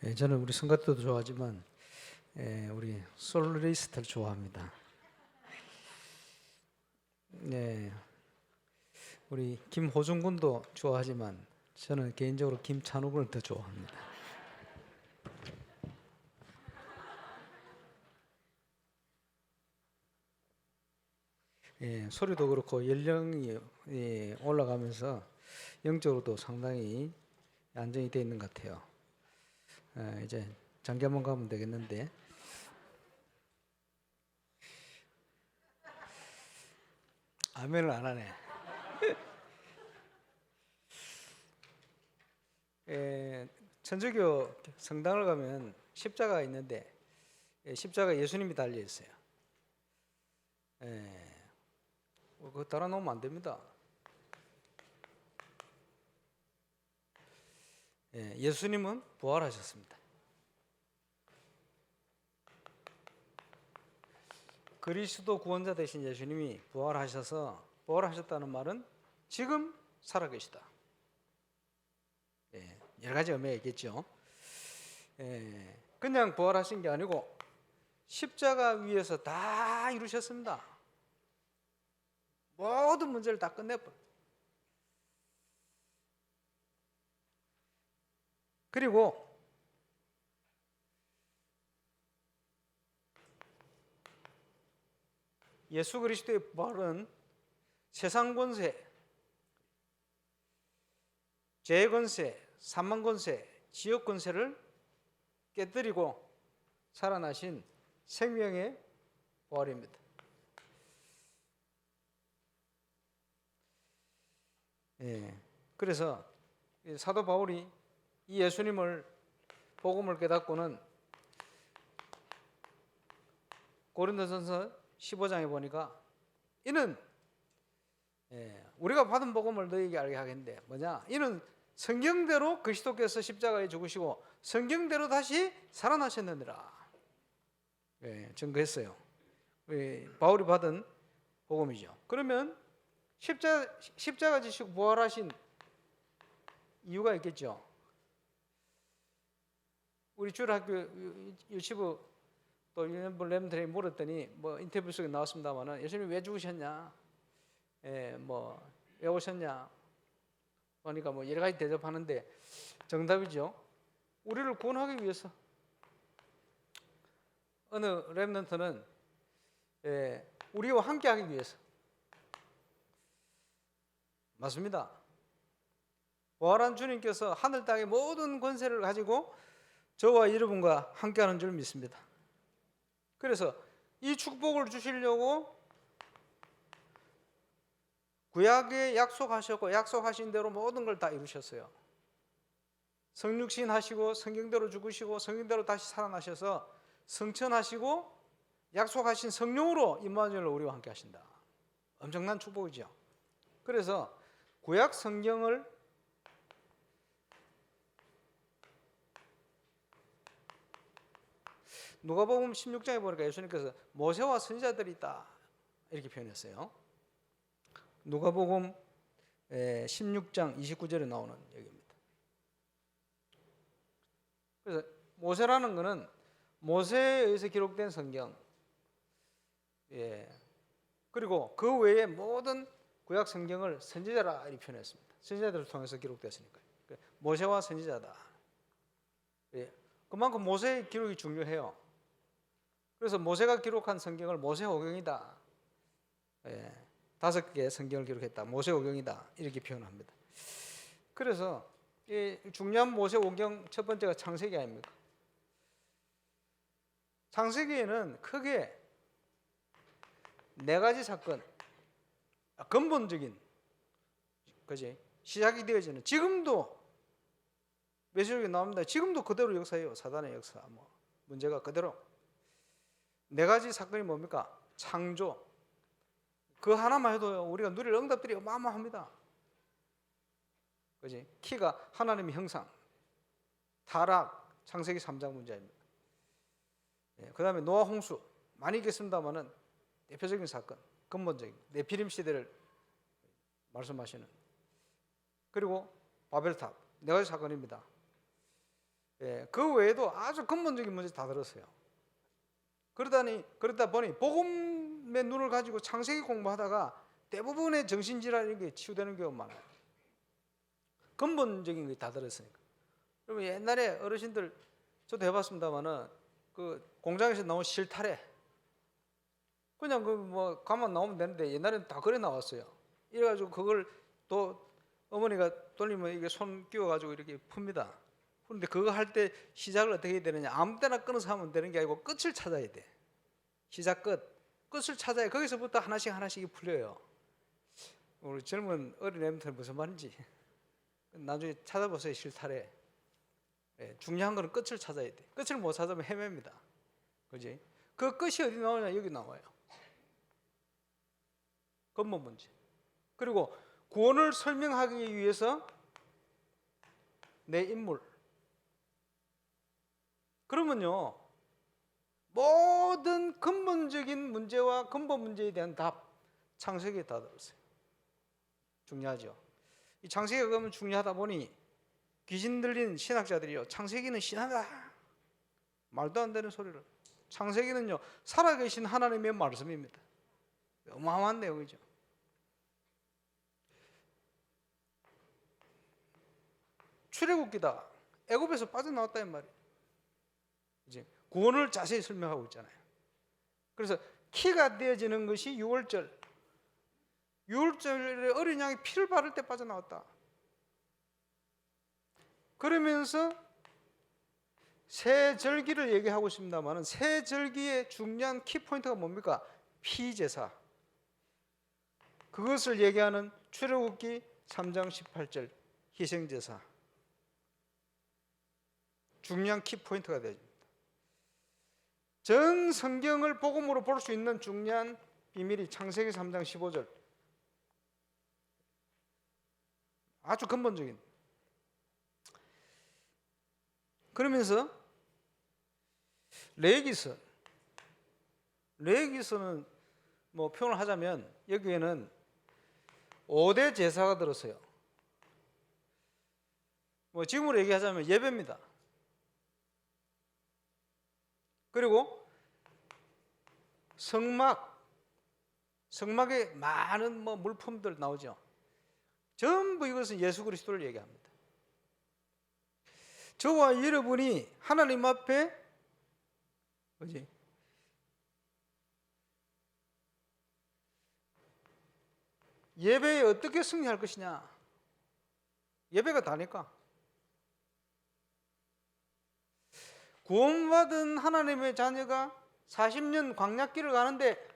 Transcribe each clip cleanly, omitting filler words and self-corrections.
저는 우리 성가대도 좋아하지만 우리 솔리스트를 좋아합니다. 네, 우리 김호중 군도 좋아하지만 저는 개인적으로 김찬우 군을 더 좋아합니다. 소리도 그렇고 연령이 올라가면서 영적으로도 상당히 안정이 되어 있는 것 같아요. 이제 장기 한번 가면 되겠는데 아멘을 안 하네. 천주교 성당을 가면 십자가가 있는데 십자가 예수님이 달려 있어요. 그거 달아놓으면 안 됩니다. 예수님은 부활하셨습니다. 그리스도 구원자 되신 예수님이 부활하셨다는 말은 지금 살아계시다. 여러 가지 의미가 있겠죠. 그냥 부활하신 게 아니고 십자가 위에서 다 이루셨습니다. 모든 문제를 다 끝내버려. 그리고 예수 그리스도의 부활은 세상 권세, 죄의 권세, 사망 권세, 지옥 권세를 깨뜨리고 살아나신 생명의 부활입니다. 그래서 사도 바울이 이 예수님을 복음을 깨닫고는 고린도전서 15장에 보니까 이는 우리가 받은 복음을 너희에게 알게 하겠는데 뭐냐? 이는 성경대로 그리스도께서 십자가에 죽으시고 성경대로 다시 살아나셨느니라. 증거했어요. 바울이 받은 복음이죠. 그러면 십자가 지시고 부활하신 이유가 있겠죠. 우리 주일학교 유치부 또 렘들이 물었더니 뭐 인터뷰 속에 나왔습니다만은 예수님 왜 죽으셨냐, 왜 오셨냐 그러니까 뭐 여러 가지 대답하는데 정답이죠. 우리를 구원하기 위해서. 어느 렘넌트는 우리와 함께하기 위해서. 맞습니다. 부활한 주님께서 하늘 땅의 모든 권세를 가지고 저와 여러분과 함께하는 줄 믿습니다. 그래서 이 축복을 주시려고 구약에 약속하셨고 약속하신 대로 모든 걸 다 이루셨어요. 성육신 하시고 성경대로 죽으시고 성경대로 다시 살아나셔서 성천하시고 약속하신 성령으로 임마누엘로 우리와 함께 하신다. 엄청난 축복이죠. 그래서 구약 성경을 누가복음 16장에 보니까 예수님께서 모세와 선지자들이 있다 이렇게 표현했어요. 누가복음 16장 29절에 나오는 얘기입니다. 그래서 모세라는 것은 모세에 의해서 기록된 성경, 그리고 그 외에 모든 구약 성경을 선지자라 이렇게 표현했습니다. 선지자들을 통해서 기록됐으니까요. 모세와 선지자다. 그만큼 모세의 기록이 중요해요. 그래서 모세가 기록한 성경을 모세오경이다. 5개의 성경을 기록했다. 모세오경이다. 이렇게 표현합니다. 그래서 이 중요한 모세오경 첫 번째가 창세기 아닙니까? 창세기에는 크게 4가지 사건, 근본적인, 그지? 시작이 되어지는, 지금도 메시지가 나옵니다. 지금도 그대로 역사예요. 사단의 역사, 문제가 그대로. 4가지 사건이 뭡니까? 창조. 그 하나만 해도 우리가 누릴 응답들이 어마어마합니다. 그지? 키가 하나님의 형상, 타락, 창세기 3장 문제입니다. 그 다음에 노아 홍수, 많이 있겠습니다만은 대표적인 사건, 근본적인 네피림 시대를 말씀하시는. 그리고 바벨탑, 4가지 사건입니다. 예, 그 외에도 아주 근본적인 문제 다 들었어요. 그러다 보니 복음의 눈을 가지고 창세기 공부하다가 대부분의 정신질환 이런 게 치유되는 경우가 많아요. 근본적인 게 다 들었으니까. 그러면 옛날에 어르신들 저도 해봤습니다만은 그 공장에서 나온 실타래 그냥 그 뭐 가만 나오면 되는데 옛날에는 다 그래 나왔어요. 이래가지고 그걸 또 어머니가 돌리면 이게 손 끼워가지고 이렇게 풉니다. 그런데 그거 할 때 시작을 어떻게 해야 되느냐? 아무 때나 끊어서 하면 되는 게 아니고 끝을 찾아야 돼. 시작 끝을 찾아야 거기서부터 하나씩 풀려요. 우리 젊은 어린애들은 무슨 말인지 나중에 찾아보세요. 실타래. 예, 중요한 거는 끝을 찾아야 돼. 끝을 못 찾으면 헤맵니다. 그지? 그 끝이 어디 나오냐? 여기 나와요. 근본 문제. 그리고 구원을 설명하기 위해서 내 인물. 그러면요, 모든 근본적인 문제와 근본 문제에 대한 답, 창세기에 다 들었어요. 중요하죠. 이 창세기가 그러면 중요하다 보니 귀신 들린 신학자들이요, 창세기는 신하다, 말도 안 되는 소리를. 창세기는요, 살아계신 하나님의 말씀입니다. 어마어마한 내용이죠. 출애굽기다 애굽에서 빠져나왔다는 말이에요. 이제 구원을 자세히 설명하고 있잖아요. 그래서 키가 되어지는 것이 6월절. 6월절에 어린 양이 피를 바를 때 빠져나왔다. 그러면서 새 절기를 얘기하고 있습니다만 새 절기의 중요한 키포인트가 뭡니까? 피제사. 그것을 얘기하는 출애굽기 3장 18절 희생제사. 중요한 키포인트가 되어집니다. 전 성경을 복음으로 볼 수 있는 중요한 비밀이 창세기 3장 15절. 아주 근본적인. 그러면서 레위기서는 뭐 표현을 하자면 여기에는 5대 제사가 들었어요. 뭐 지금으로 얘기하자면 예배입니다. 그리고 성막에 많은 뭐 물품들 나오죠. 전부 이것은 예수 그리스도를 얘기합니다. 저와 여러분이 하나님 앞에 뭐지? 예배에 어떻게 승리할 것이냐? 예배가 다니까. 구원받은 하나님의 자녀가 40년 광야길을 가는데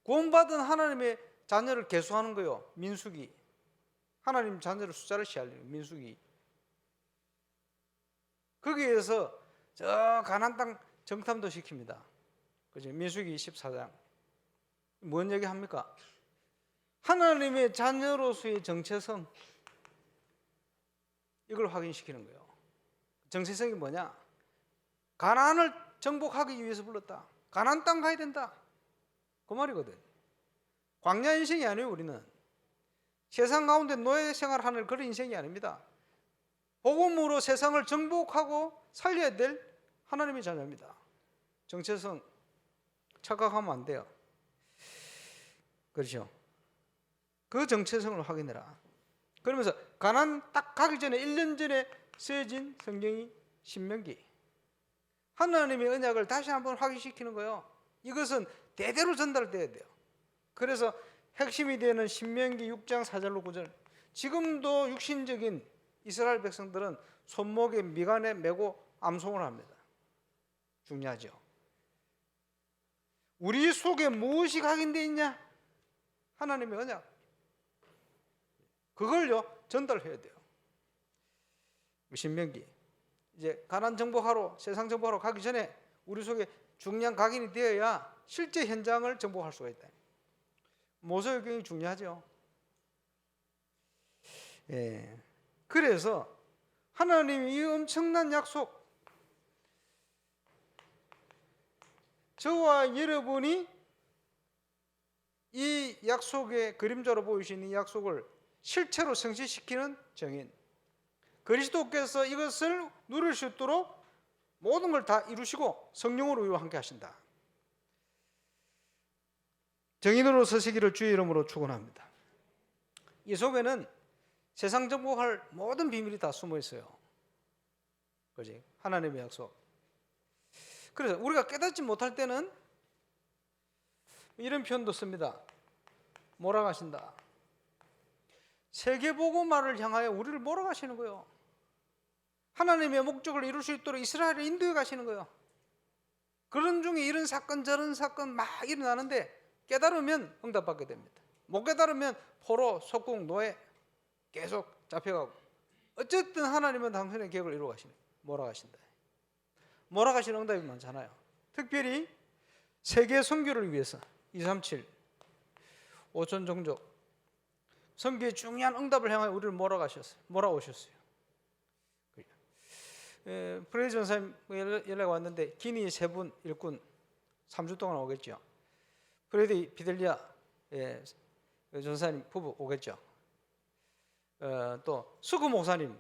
구원받은 하나님의 자녀를 계수하는 거예요. 민수기. 하나님 자녀를 숫자를 시하려는 민수기. 거기에서 저 가나안 땅 정탐도 시킵니다. 그죠? 민수기 24장. 뭔 얘기 합니까? 하나님의 자녀로서의 정체성, 이걸 확인시키는 거예요. 정체성이 뭐냐? 가나안을 정복하기 위해서 불렀다. 가나안 땅 가야 된다. 그 말이거든. 광야 인생이 아니에요. 우리는 세상 가운데 노예 생활하는 그런 인생이 아닙니다. 복음으로 세상을 정복하고 살려야 될 하나님의 자녀입니다. 정체성 착각하면 안 돼요. 그렇죠? 그 정체성을 확인해라. 그러면서 가나안 딱 가기 전에 1년 전에 쓰여진 성경이 신명기. 하나님의 언약을 다시 한번 확인시키는 거예요. 이것은 대대로 전달돼야 돼요. 그래서 핵심이 되는 신명기 6장 4절로 9절. 지금도 육신적인 이스라엘 백성들은 손목에 미간에 메고 암송을 합니다. 중요하죠. 우리 속에 무엇이 각인되어 있냐? 하나님의 언약. 그걸요 전달해야 돼요. 신명기. 이제 가나안 정복하러, 세상 정복하러 가기 전에 우리 속에 중요한 각인이 되어야 실제 현장을 정복할 수가 있다. 모세오경이 중요하죠. 예. 그래서 하나님이 이 엄청난 약속, 저와 여러분이 이 약속의 그림자로 보이시는 이 약속을 실체로 성취시키는 정인, 그리스도께서 이것을 누릴 수 있도록 모든 걸 다 이루시고 성령으로 우리와 함께 하신다. 정인으로 서시기를 주의 이름으로 축원합니다. 이 속에는 세상 정복할 모든 비밀이 다 숨어 있어요. 그지? 하나님의 약속. 그래서 우리가 깨닫지 못할 때는 이런 표현도 씁니다. 몰아가신다. 세계복음화를 향하여 우리를 몰아가시는 거예요. 하나님의 목적을 이룰 수 있도록 이스라엘을 인도해 가시는 거예요. 그런 중에 이런 사건 저런 사건 막 일어나는데 깨달으면 응답받게 됩니다. 못 깨달으면 포로, 속국, 노예 계속 잡혀가고, 어쨌든 하나님은 당신의 계획을 이루어 가시는, 몰아가신다. 몰아가시는 응답이 많잖아요. 특별히 세계 선교를 위해서 237 5천 종족 선교의 중요한 응답을 향하여 우리를 몰아오셨어요. 프레디 전사님 연락 왔는데 기니 세 분 일꾼 3주 동안 오겠죠. 프레디 피델리아 전사님 부부 오겠죠. 또 수구 목사님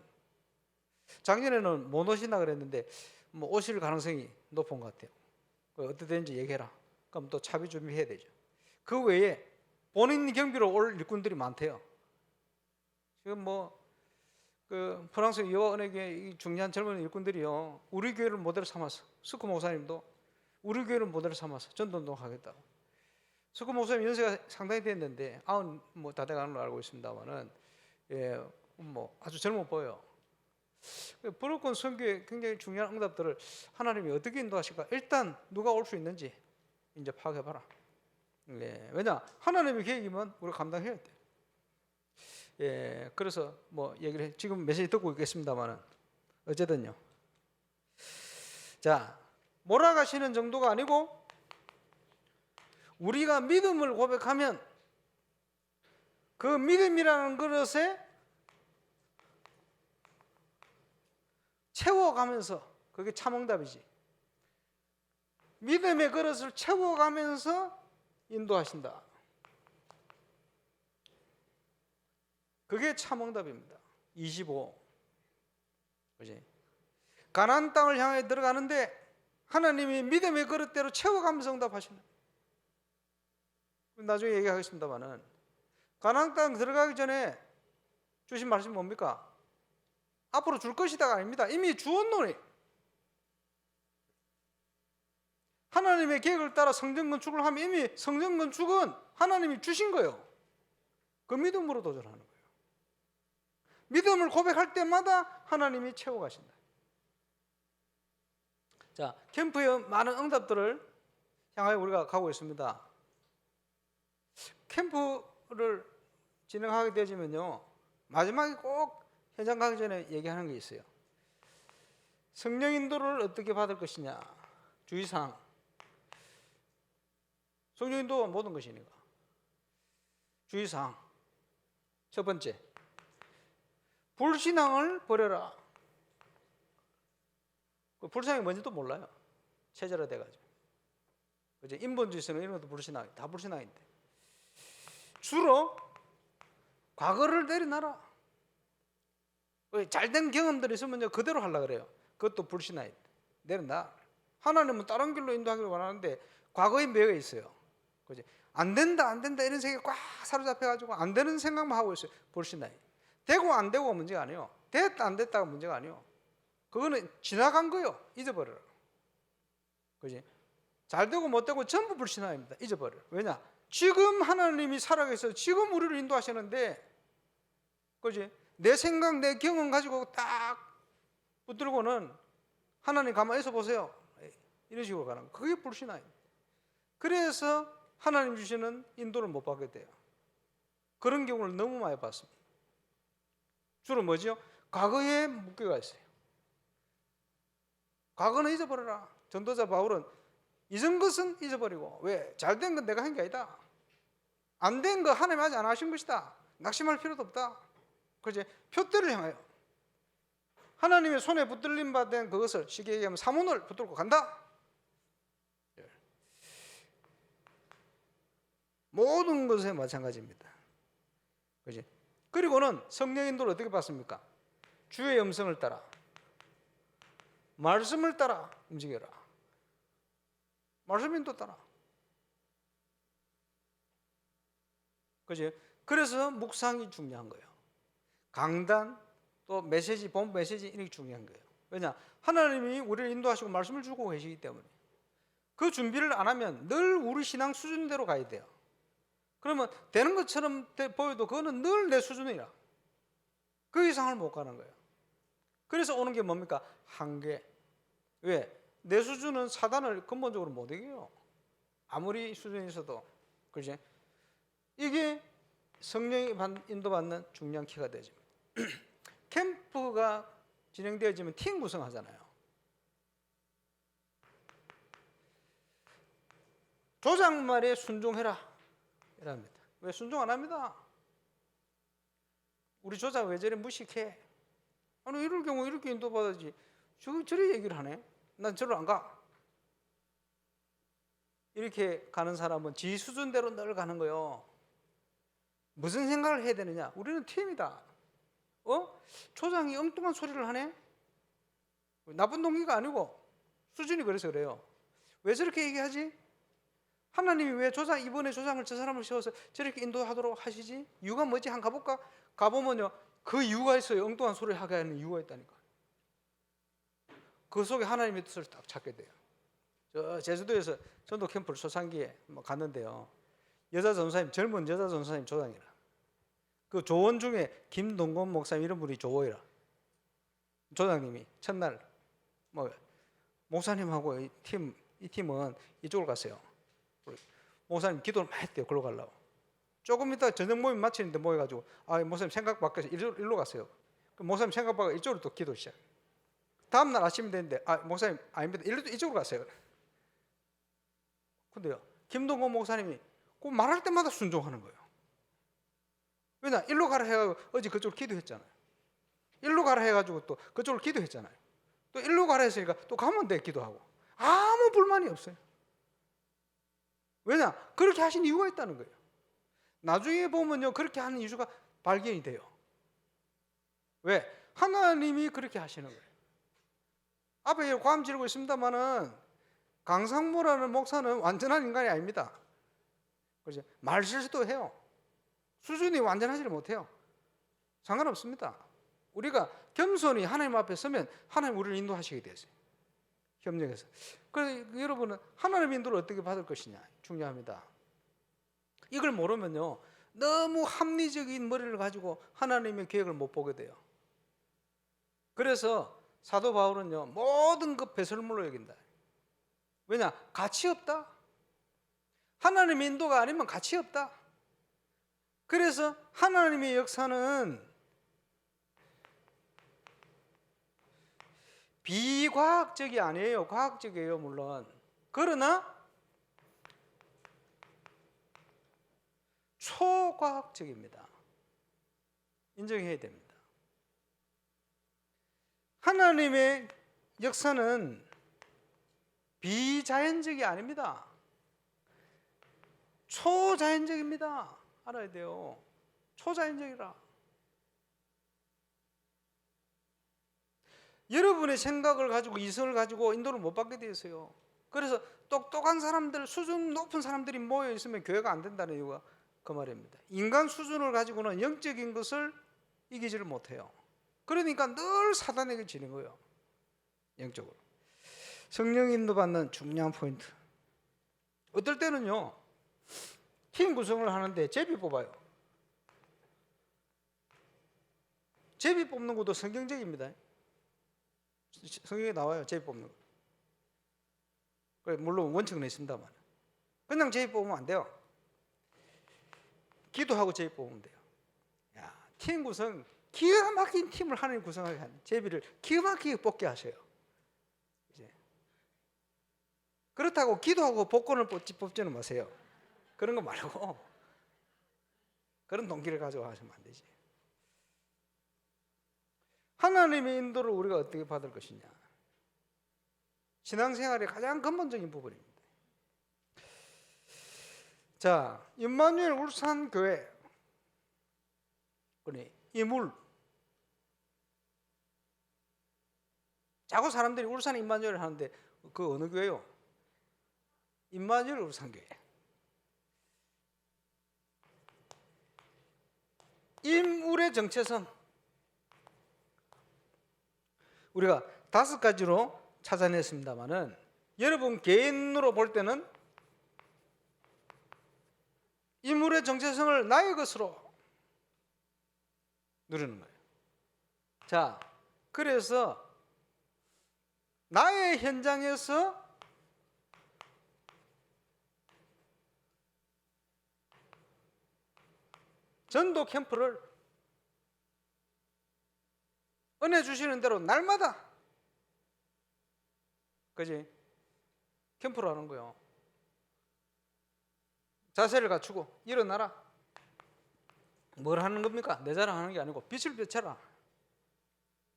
작년에는 못 오신다 그랬는데 뭐 오실 가능성이 높은 것 같아요. 어떻게 되는지 얘기해라. 그럼 또 차비 준비해야 되죠. 그 외에 본인 경비로 올 일꾼들이 많대요. 지금 그 프랑스 여원에게 중요한 젊은 일꾼들이요, 우리 교회를 모델로 삼아서, 스쿠 목사님도 우리 교회를 모델로 삼아서 전도운동하겠다고. 스쿠 목사님 연세가 상당히 됐는데 90 다 돼가는 걸로 알고 있습니다만은 아주 젊어 보여요. 브로큰 선교에 굉장히 중요한 응답들을 하나님이 어떻게 인도하실까? 일단 누가 올 수 있는지 이제 파악해봐라. 왜냐? 하나님의 계획이면 우리가 감당해야 돼. 그래서 얘기를 해. 지금 메시지 듣고 있겠습니다만은 어쨌든요. 자, 몰아가시는 정도가 아니고 우리가 믿음을 고백하면 그 믿음이라는 그릇에 채워가면서, 그게 참응답이지. 믿음의 그릇을 채워가면서 인도하신다. 그게 참응답입니다. 25. 그지? 가나안 땅을 향해 들어가는데 하나님이 믿음의 그릇대로 채워가면서 응답하시는. 나중에 얘기하겠습니다만은 가나안 땅 들어가기 전에 주신 말씀이 뭡니까? 앞으로 줄 것이다가 아닙니다. 이미 주었노니. 하나님의 계획을 따라 성전 건축을 하면 이미 성전 건축은 하나님이 주신 거예요. 그 믿음으로 도전하는 거예요. 믿음을 고백할 때마다 하나님이 채워가신다. 자, 캠프의 많은 응답들을 향하여 우리가 가고 있습니다. 캠프를 진행하게 되지면요, 마지막에 꼭 현장 가기 전에 얘기하는 게 있어요. 성령 인도를 어떻게 받을 것이냐. 주의사항. 성령 인도가 모든 것이니까. 주의사항. 첫 번째, 불신앙을 버려라. 그 불신앙이 뭔지도 몰라요. 체제화돼가지고. 그죠? 인본주의성 이런 것도 불신앙, 다 불신앙인데. 주로 과거를 내려놔라. 잘된 경험들이 있으면 그대로 하려고 그래요. 그것도 불신앙이다. 내려놔. 하나님은 다른 길로 인도하기를 원하는데 과거에 매여 있어요. 그죠? 안 된다 이런 생각에 꽉 사로잡혀가지고 안 되는 생각만 하고 있어요. 불신앙이. 되고 안 되고가 문제가 아니에요. 됐다 안 됐다가 문제가 아니에요. 그거는 지나간 거예요. 잊어버려라. 그지? 잘 되고 못 되고 전부 불신앙입니다. 잊어버려라. 왜냐? 지금 하나님이 살아계셔서 지금 우리를 인도하시는데, 그지? 내 생각, 내 경험 가지고 딱 붙들고는 하나님 가만히 있어 보세요. 이런 식으로 가는 거. 그게 불신앙입니다. 그래서 하나님 주시는 인도를 못 받게 돼요. 그런 경우를 너무 많이 봤습니다. 주로 뭐죠? 과거에 묶여가 있어요. 과거는 잊어버려라. 전도자 바울은 이전 것은 잊어버리고, 왜? 잘된 건 내가 한 게 아니다. 안 된 거 하나님 아직 안 하신 것이다. 낙심할 필요도 없다. 그지? 표대를 향하여 하나님의 손에 붙들림 받은 그것을 쉽게 얘기하면 사문을 붙들고 간다. 모든 것에 마찬가지입니다. 그지? 그리고는 성령 인도를 어떻게 받습니까? 주의 음성을 따라. 말씀을 따라 움직여라. 말씀 인도 따라. 그죠? 그래서 묵상이 중요한 거예요. 강단 또 메시지, 본 메시지 이게 중요한 거예요. 왜냐? 하나님이 우리를 인도하시고 말씀을 주고 계시기 때문에 그 준비를 안 하면 늘 우리 신앙 수준대로 가야 돼요. 그러면 되는 것처럼 보여도 그거는 늘 내 수준이라 그 이상을 못 가는 거예요. 그래서 오는 게 뭡니까? 한계. 왜? 내 수준은 사단을 근본적으로 못 이겨요. 아무리 수준이 있어도. 그렇지? 이게 성령이 인도받는 중요한 키가 되죠. 캠프가 진행되어지면 팀 구성하잖아요. 조장 말에 순종해라 이랍니다. 왜 순종 안 합니다? 우리 조장 왜 저래 무식해? 아니 이럴 경우 이렇게 인도받아야지. 저리 얘기를 하네. 난 저를 안 가. 이렇게 가는 사람은 지 수준대로 늘 가는 거예요. 무슨 생각을 해야 되느냐? 우리는 팀이다. 조장이 엉뚱한 소리를 하네? 나쁜 동기가 아니고 수준이 그래서 그래요. 왜 저렇게 얘기하지? 하나님이 왜 이번에 조장을 저 사람을 세워서 저렇게 인도하도록 하시지? 이유가 뭐지? 한번 가볼까? 가보면요, 그 이유가 있어요. 엉뚱한 소리를 하게 하는 이유가 있다니까. 그 속에 하나님의 뜻을 딱 찾게 돼요. 저 제주도에서 전도 캠프를 초창기에 갔는데요. 젊은 여자 전사님 조장이라. 그 조원 중에 김동건 목사님 이런 분이 조원이라. 조장님이 첫날 목사님하고 이 팀은 이쪽으로 갔어요. 목사님 기도를 많이 했대요. 글로 가려고. 조금 이따 저녁 모임 마치는데 모여가지고 목사님 생각 바뀌어서 일로 갔어요. 목사님 생각 바뀌어 이쪽으로 또 기도 시작. 다음날 아침이 됐는데 목사님 아닙니다. 이쪽으로 갔어요. 근데요, 김동건 목사님이 꼭 말할 때마다 순종하는 거예요. 왜냐? 일로 가라 해가지고 어제 그쪽으로 기도했잖아요. 일로 가라 해가지고 또 그쪽으로 기도했잖아요. 또 일로 가라 했으니까 또 가면 돼 기도하고. 아무 불만이 없어요. 왜냐? 그렇게 하신 이유가 있다는 거예요. 나중에 보면요, 그렇게 하는 이유가 발견이 돼요. 왜? 하나님이 그렇게 하시는 거예요. 앞에 고함 지르고 있습니다만은 강상무라는 목사는 완전한 인간이 아닙니다. 그렇죠? 말 실수도 해요. 수준이 완전하지를 못해요. 상관없습니다. 우리가 겸손히 하나님 앞에 서면 하나님 우리를 인도하시게 되세요. 협력해서. 그래서 여러분은 하나님 인도를 어떻게 받을 것이냐 중요합니다. 이걸 모르면요, 너무 합리적인 머리를 가지고 하나님의 계획을 못 보게 돼요. 그래서 사도 바울은요, 모든 것 배설물로 여긴다. 왜냐? 가치 없다. 하나님의 인도가 아니면 가치 없다. 그래서 하나님의 역사는 비과학적이 아니에요. 과학적이에요, 물론. 그러나 초과학적입니다. 인정해야 됩니다. 하나님의 역사는 비자연적이 아닙니다. 초자연적입니다. 알아야 돼요. 초자연적이라. 여러분의 생각을 가지고 이성을 가지고 인도를 못 받게 되었어요. 그래서 똑똑한 사람들, 수준 높은 사람들이 모여 있으면 교회가 안 된다는 이유가 그 말입니다. 인간 수준을 가지고는 영적인 것을 이기지를 못해요. 그러니까 늘 사단에게 지는 거예요. 영적으로. 성령 인도받는 중요한 포인트. 어떨 때는요, 팀 구성을 하는데 제비 뽑아요. 제비 뽑는 것도 성경적입니다. 성경에 나와요, 제비 뽑는 거. 물론 원칙은 있습니다만. 그냥 제비 뽑으면 안 돼요. 기도하고 제비 뽑으면 돼요. 팀 구성, 기가 막힌 팀을 하나님 구성하게 하는 제비를 기가 막히게 뽑게 하셔요. 이제. 그렇다고 기도하고 복권을 뽑지는 마세요. 그런 거 말고 그런 동기를 가지고 하시면 안 되지. 하나님의 인도를 우리가 어떻게 받을 것이냐. 신앙생활의 가장 근본적인 부분입니다. 자, 임마누엘 울산 교회 이물 자꾸 사람들이 울산 임마누엘 하는데 그 어느 교회요? 임마누엘 울산교회. 인물의 정체성, 우리가 5가지로 찾아냈습니다만은 여러분 개인으로 볼 때는 인물의 정체성을 나의 것으로 누리는 거예요. 자, 그래서 나의 현장에서 전도 캠프를 은혜 주시는 대로 날마다, 그지? 캠프를 하는 거예요. 자세를 갖추고 일어나라. 뭘 하는 겁니까? 내 자랑하는 게 아니고 빛을 비춰라.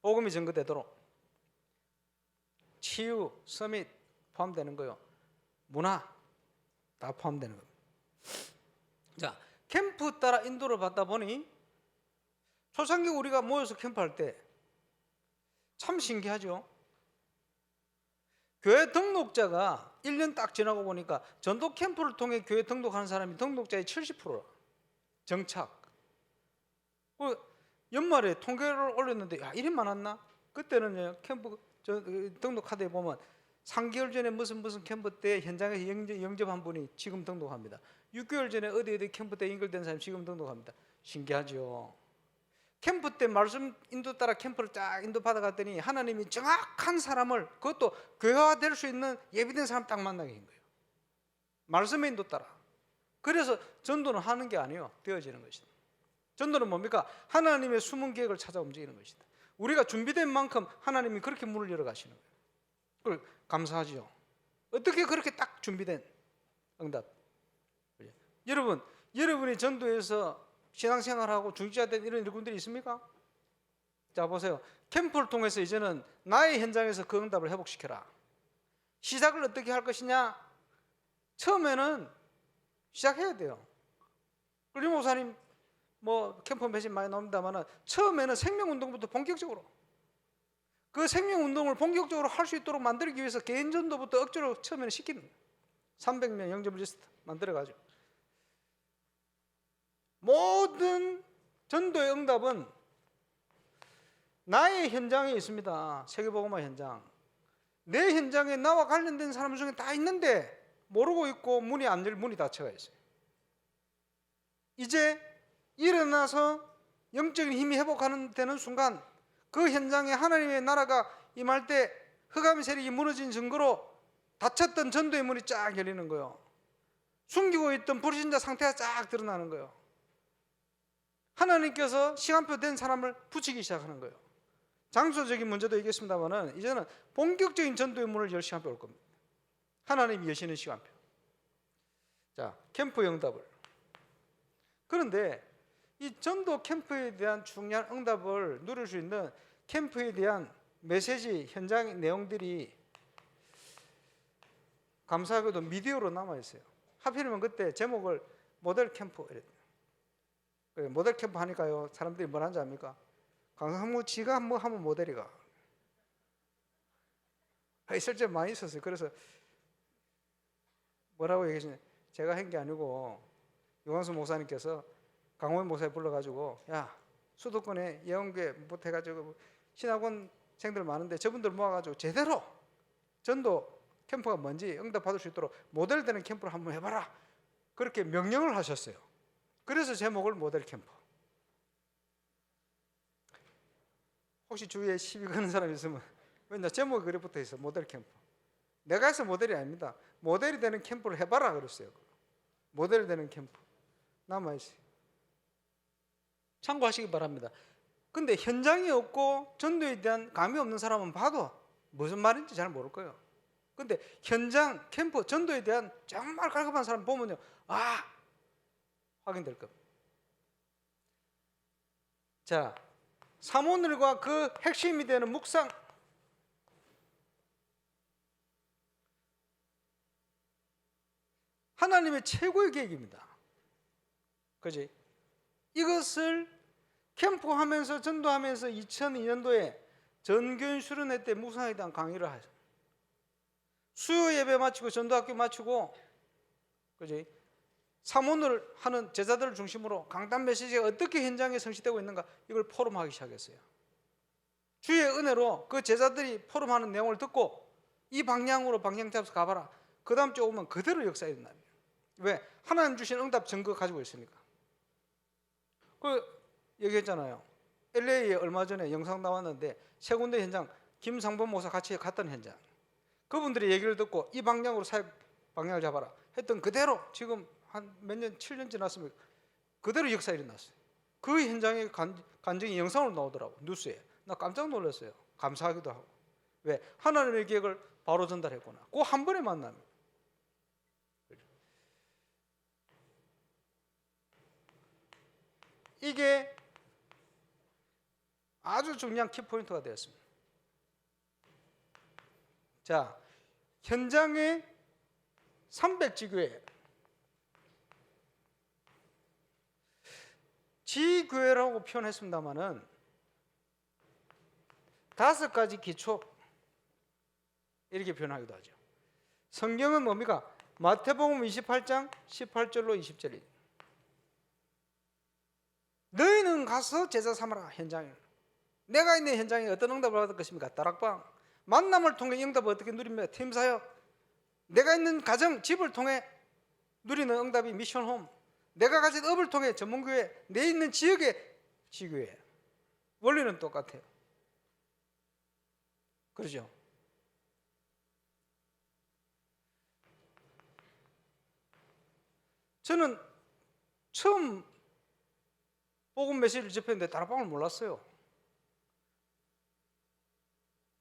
복음이 전거되도록. 치유, 서밋 포함되는 거예요. 문화 다 포함되는 겁니다. 자, 캠프 따라 인도를 받다 보니 초창기 우리가 모여서 캠프할 때 참 신기하죠. 교회 등록자가 1년 딱 지나고 보니까 전도 캠프를 통해 교회 등록하는 사람이 등록자의 70%라. 정착. 연말에 통계를 올렸는데 야, 이리 많았나? 그때는 캠프 등록 카드에 보면 3개월 전에 무슨 캠프 때 현장에서 영접한 분이 지금 등록합니다. 6개월 전에 어디 캠프 때 연결된 사람이 지금 등록합니다. 신기하죠. 캠프 때 말씀 인도 따라 캠프를 쫙 인도 받아갔더니 하나님이 정확한 사람을, 그것도 교회화될 수 있는 예비된 사람 딱 만나게 한 거예요. 말씀의 인도 따라. 그래서 전도는 하는 게 아니에요. 되어지는 것이다. 전도는 뭡니까? 하나님의 숨은 계획을 찾아 움직이는 것이다. 우리가 준비된 만큼 하나님이 그렇게 문을 열어 가시는 거예요. 그걸 감사하죠. 어떻게 그렇게 딱 준비된 응답. 여러분, 여러분이 전도에서 신앙생활하고 중직자된 이런 일꾼들이 있습니까? 자, 보세요. 캠프를 통해서 이제는 나의 현장에서 그 응답을 회복시켜라. 시작을 어떻게 할 것이냐? 처음에는 시작해야 돼요. 우리 목사님 캠프 메시지 많이 나옵니다만 처음에는 생명운동부터 본격적으로, 그 생명운동을 본격적으로 할 수 있도록 만들기 위해서 개인전도부터 억지로 처음에는 시키는 거예요. 300명 영접 리스트 만들어가지고. 모든 전도의 응답은 나의 현장에 있습니다. 세계복음화 현장. 내 현장에 나와 관련된 사람 중에 다 있는데 모르고 있고 문이 닫혀가 있어요. 이제 일어나서 영적인 힘이 회복하는 되는 순간 그 현장에 하나님의 나라가 임할 때 흑암의 세력이 무너진 증거로 닫혔던 전도의 문이 쫙 열리는 거예요. 숨기고 있던 불신자 상태가 쫙 드러나는 거예요. 하나님께서 시간표 된 사람을 붙이기 시작하는 거예요. 장소적인 문제도 있겠습니다만 이제는 본격적인 전도의 문을 열 시간표 올 겁니다. 하나님이 여시는 시간표. 자, 캠프 응답을. 그런데 이 전도 캠프에 대한 중요한 응답을 누릴 수 있는 캠프에 대한 메시지, 현장 내용들이 감사하게도 미디어로 남아있어요. 하필이면 그때 제목을 모델 캠프 이랬어요. 모델 캠프 하니까요, 사람들이 뭘 하는지 압니까? 강상무 지가 하면 모델이가. 실제 많이 있었어요. 그래서 뭐라고 얘기하시냐, 제가 한 게 아니고 유광수 목사님께서 강호연 목사님 불러가지고, 야, 수도권에 예언교회 못해가지고 신학원생들 많은데 저분들 모아가지고 제대로 전도 캠프가 뭔지 응답받을 수 있도록 모델 되는 캠프를 한번 해봐라. 그렇게 명령을 하셨어요. 그래서 제목을 모델 캠프. 혹시 주위에 시비 거는 사람 있으면 왜냐, 제목이 그래 붙어 있어. 모델 캠프. 내가 해서 모델이 아닙니다. 모델이 되는 캠프를 해봐라 그랬어요. 모델이 되는 캠프 남아있어요. 참고하시기 바랍니다. 근데 현장이 없고 전도에 대한 감이 없는 사람은 봐도 무슨 말인지 잘 모를 거예요. 근데 현장, 캠프, 전도에 대한 정말 갈급한 사람 보면요, 확인될 겁니다. 자, 사모늘과 그 핵심이 되는 묵상. 하나님의 최고의 계획입니다. 그지? 이것을 캠프하면서 전도하면서 2002년도에 전교인 수련회 때 묵상에 대한 강의를 하죠. 수요 예배 마치고 전도학교 마치고 그지? 사모를 하는 제자들을 중심으로 강단 메시지가 어떻게 현장에 성취되고 있는가 이걸 포럼하기 시작했어요. 주의 은혜로 그 제자들이 포럼하는 내용을 듣고 이 방향으로 방향 잡아서 가봐라. 그 다음 주 오면 그대로 역사에 일어납니다. 왜? 하나님 주신 응답 증거 가지고 있으니까. 그 얘기했잖아요. LA에 얼마 전에 영상 나왔는데 세 군데 현장 김상범 목사 같이 갔던 현장. 그분들의 얘기를 듣고 이 방향으로 사역 방향을 잡아라 했던 그대로 지금 한 몇 년, 7년 지났으면 그대로 역사에 일어났어요. 그 현장의 간증이 영상으로 나오더라고 뉴스에. 나 깜짝 놀랐어요. 감사하기도 하고. 왜? 하나님의 계획을 바로 전달했구나. 그 한 번에 만나면. 이게 아주 중요한 키포인트가 되었습니다. 자, 현장에 300지교회 지교회라고 표현했습니다마는 5가지 기초 이렇게 표현하기도 하죠. 성경은 뭡니까? 마태복음 28장 18절로 20절이 너희는 가서 제자 삼아라. 현장에 내가 있는 현장에 어떤 응답을 받을 것입니까? 다락방. 만남을 통해 응답을 어떻게 누립니까? 팀사역. 내가 있는 가정, 집을 통해 누리는 응답이 미션홈. 내가 가진 업을 통해 전문교회, 내 있는 지역의 지교회. 원리는 똑같아요. 그렇죠? 저는 처음 복음 메시지를 접했는데 다락방을 몰랐어요.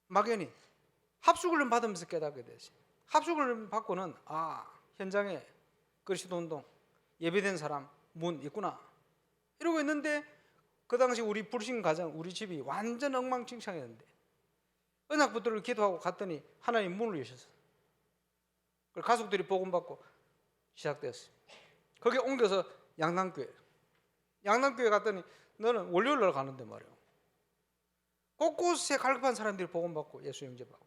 막연히 합숙훈련 받으면서 깨닫게 되지. 합숙훈련 받고는 현장에 그리스도 운동 예배된 사람 문 있구나 이러고 있는데 그 당시 우리 불신 가정 우리 집이 완전 엉망진창이었는데 언약부터를 기도하고 갔더니 하나님 문을 여셨어요. 가족들이 복음 받고 시작되었어요. 거기 옮겨서 양남교회 갔더니 너는 월요일날 가는데 말이에요. 곳곳에 갈급한 사람들이 복음 받고 예수 영접하고.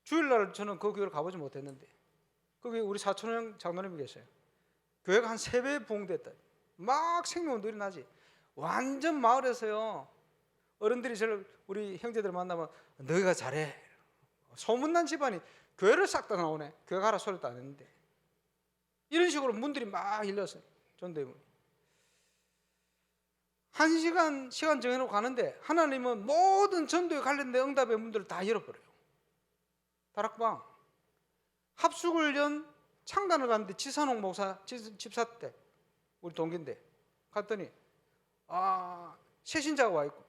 주일날 저는 그 교회를 가보지 못했는데 거기 우리 사촌형 장로님이 계세요. 교회가 한 3배 부흥됐다. 막 생명운동이 나지. 완전 마을에서요. 어른들이 저를 우리 형제들 만나면 너희가 잘해. 소문난 집안이 교회를 싹 다 나오네. 교회 가라 소리도 안 했는데. 이런 식으로 문들이 막 열렸어요. 전대문. 1시간 시간 정해놓고 가는데 하나님은 모든 전도에 관련된 응답의 문들을 다 열어버려요. 다락방. 합숙훈련 창단을 갔는데 지산홍 목사 집사 때 우리 동기인데 갔더니 새신자가 와 있고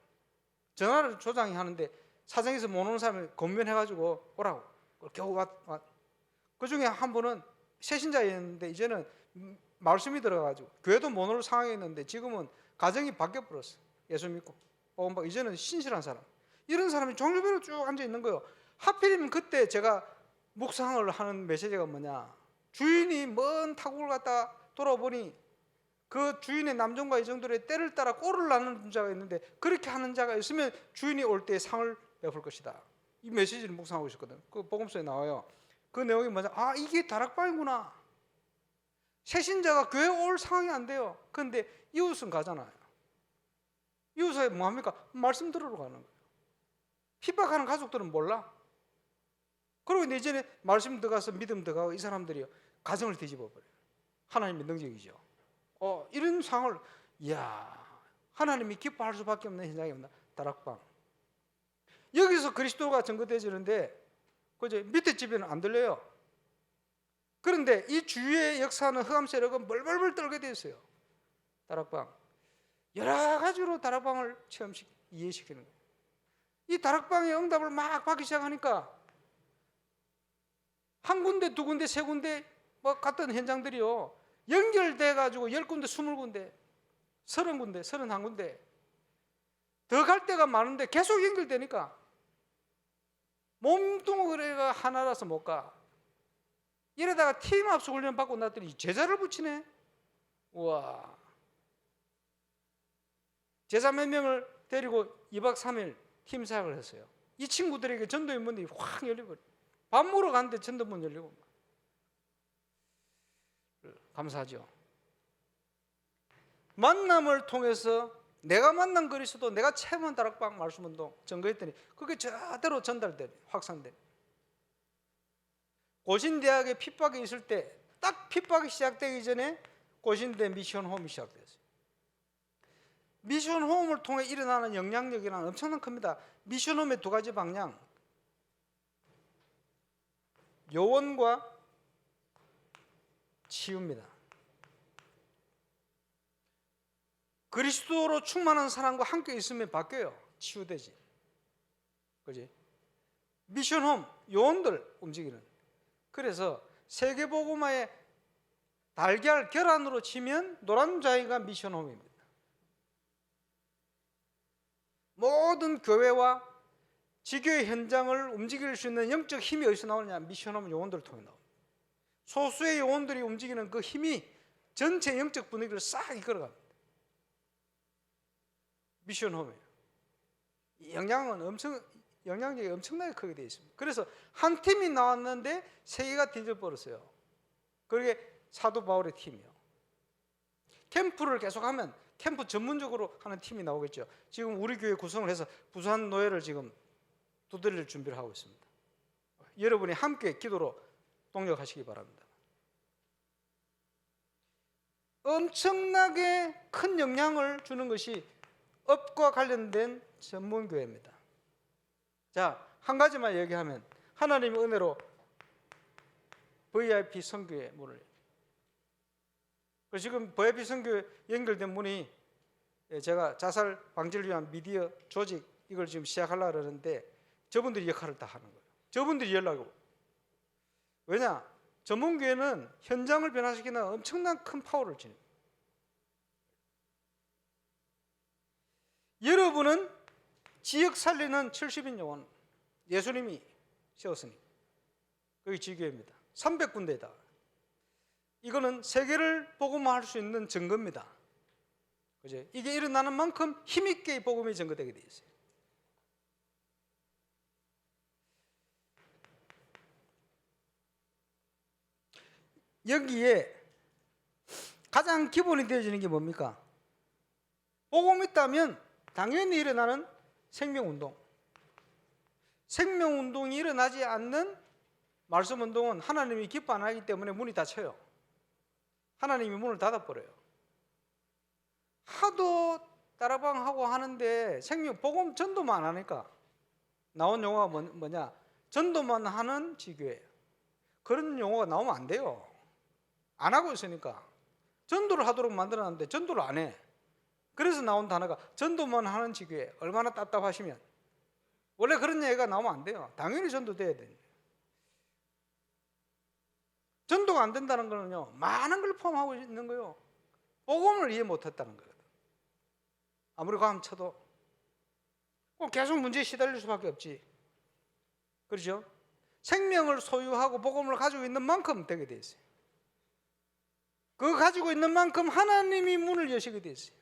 전화를 조장이 하는데 사정에서 못 오는 사람을 건면해가지고 오라고 겨우 왔. 그 중에 한 분은 새신자였는데 이제는 말씀이 들어가가지고 교회도 못 올 상황에 있는데 지금은 가정이 바뀌어버렸어. 예수 믿고 이제는 신실한 사람. 이런 사람이 종류별로 쭉 앉아 있는 거예요. 하필이면 그때 제가 묵상을 하는 메시지가 뭐냐, 주인이 먼 타국을 갔다 돌아보니 그 주인의 남종과 여종들의 때를 따라 꼴을 나누는 자가 있는데 그렇게 하는 자가 있으면 주인이 올 때 상을 베풀 것이다. 이 메시지를 묵상하고 있었거든. 그 복음서에 나와요. 그 내용이 뭐냐, 이게 다락방이구나. 새신자가 교회 올 상황이 안 돼요. 그런데 이웃은 가잖아요. 이웃에 뭐합니까? 말씀 들으러 가는 거예요. 핍박하는 가족들은 몰라. 그리고 이제는 말씀 들어가서 믿음 들어가고 이 사람들이 가정을 뒤집어 버려요. 하나님의 능력이죠. 이런 상황을 하나님이 기뻐할 수밖에 없는 현장입니다. 다락방. 여기서 그리스도가 증거되지는데 그죠? 밑에 집에는 안 들려요. 그런데 이 주위의 역사는 흑암 세력은 벌벌벌 떨게 되어 있어요. 다락방. 여러 가지로 다락방을 이해시키는 거예요. 이 다락방의 응답을 막 받기 시작하니까 한 군데, 두 군데, 세 군데 갔던 현장들이요. 연결돼 가지고 10군데, 20군데, 30군데, 31군데 더 갈 데가 많은데 계속 연결되니까 몸뚱아리가 하나라서 못 가. 이러다가 팀 합숙 훈련 받고 났더니 제자를 붙이네. 우와. 제자 몇 명을 데리고 2박 3일 팀 사역을 했어요. 이 친구들에게 전도의 문이 확 열려버려. 밥 먹으러 가는데 전도 문 열리고. 감사하죠. 만남을 통해서 내가 만난 그리스도, 내가 체험한 다락방 말씀운동 증거했더니 그게 저대로 전달돼, 확산돼. 고신대학에 핍박이 있을 때 딱 핍박이 시작되기 전에 고신대 미션홈이 시작됐어요. 미션홈을 통해 일어나는 영향력이란 엄청난 큽니다. 미션홈의 두 가지 방향, 요원과 치유입니다. 그리스도로 충만한 사람과 함께 있으면 바뀌어요. 치유되지. 그지? 미션홈, 요원들 움직이는. 그래서 세계복음화의 달걀 결안으로 치면 노란자이가 미션홈입니다. 모든 교회와 지교의 현장을 움직일 수 있는 영적 힘이 어디서 나오느냐? 미션홈 요원들을 통해 나옵니다. 소수의 요원들이 움직이는 그 힘이 전체 영적 분위기를 싹 이끌어갑니다. 미션홈이에요. 영향력이 엄청나게 크게 되어 있습니다. 그래서 한 팀이 나왔는데 세 개가 뒤져버렸어요. 그게 사도 바울의 팀이요. 캠프를 계속하면 캠프 전문적으로 하는 팀이 나오겠죠. 지금 우리 교회 구성을 해서 부산 노예를 지금 두드릴 준비를 하고 있습니다. 여러분이 함께 기도로 동력하시기 바랍니다. 엄청나게 큰 영향을 주는 것이 업과 관련된 전문교회입니다. 자, 한 가지만 얘기하면 하나님의 은혜로 VIP 선교회 문을, 지금 VIP 선교회 연결된 문이 제가 자살 방지를 위한 미디어 조직 이걸 지금 시작하려고 그러는데 저분들이 역할을 다 하는 거예요. 저분들이 연락이 오고. 왜냐? 전문교회는 현장을 변화시키는 엄청난 큰 파워를 지닙니다. 여러분은 지역 살리는 70인 요원 예수님이 세웠으니 거기 지교회입니다. 300군데에다 이거는 세계를 복음화할 수 있는 증거입니다. 그죠? 이게 일어나는 만큼 힘있게 복음이 증거되게 되어 있어요. 여기에 가장 기본이 되어지는 게 뭡니까? 복음이 있다면 당연히 일어나는 생명운동. 생명운동이 일어나지 않는 말씀운동은 하나님이 기뻐 안 하기 때문에 문이 닫혀요. 하나님이 문을 닫아버려요. 하도 따라방하고 하는데 복음 전도만 안 하니까 나온 용어가 뭐냐? 전도만 하는 지교회예요. 그런 용어가 나오면 안 돼요. 안 하고 있으니까. 전도를 하도록 만들어놨는데 전도를 안 해. 그래서 나온 단어가 전도만 하는 지교회. 얼마나 답답하시면. 원래 그런 얘기가 나오면 안 돼요. 당연히 전도돼야 돼요. 전도가 안 된다는 거는요, 많은 걸 포함하고 있는 거예요. 복음을 이해 못했다는 거예요. 아무리 감쳐도 계속 문제에 시달릴 수밖에 없지. 그렇죠? 생명을 소유하고 복음을 가지고 있는 만큼 되게 돼 있어요. 그거 가지고 있는 만큼 하나님이 문을 여시게 돼 있어요.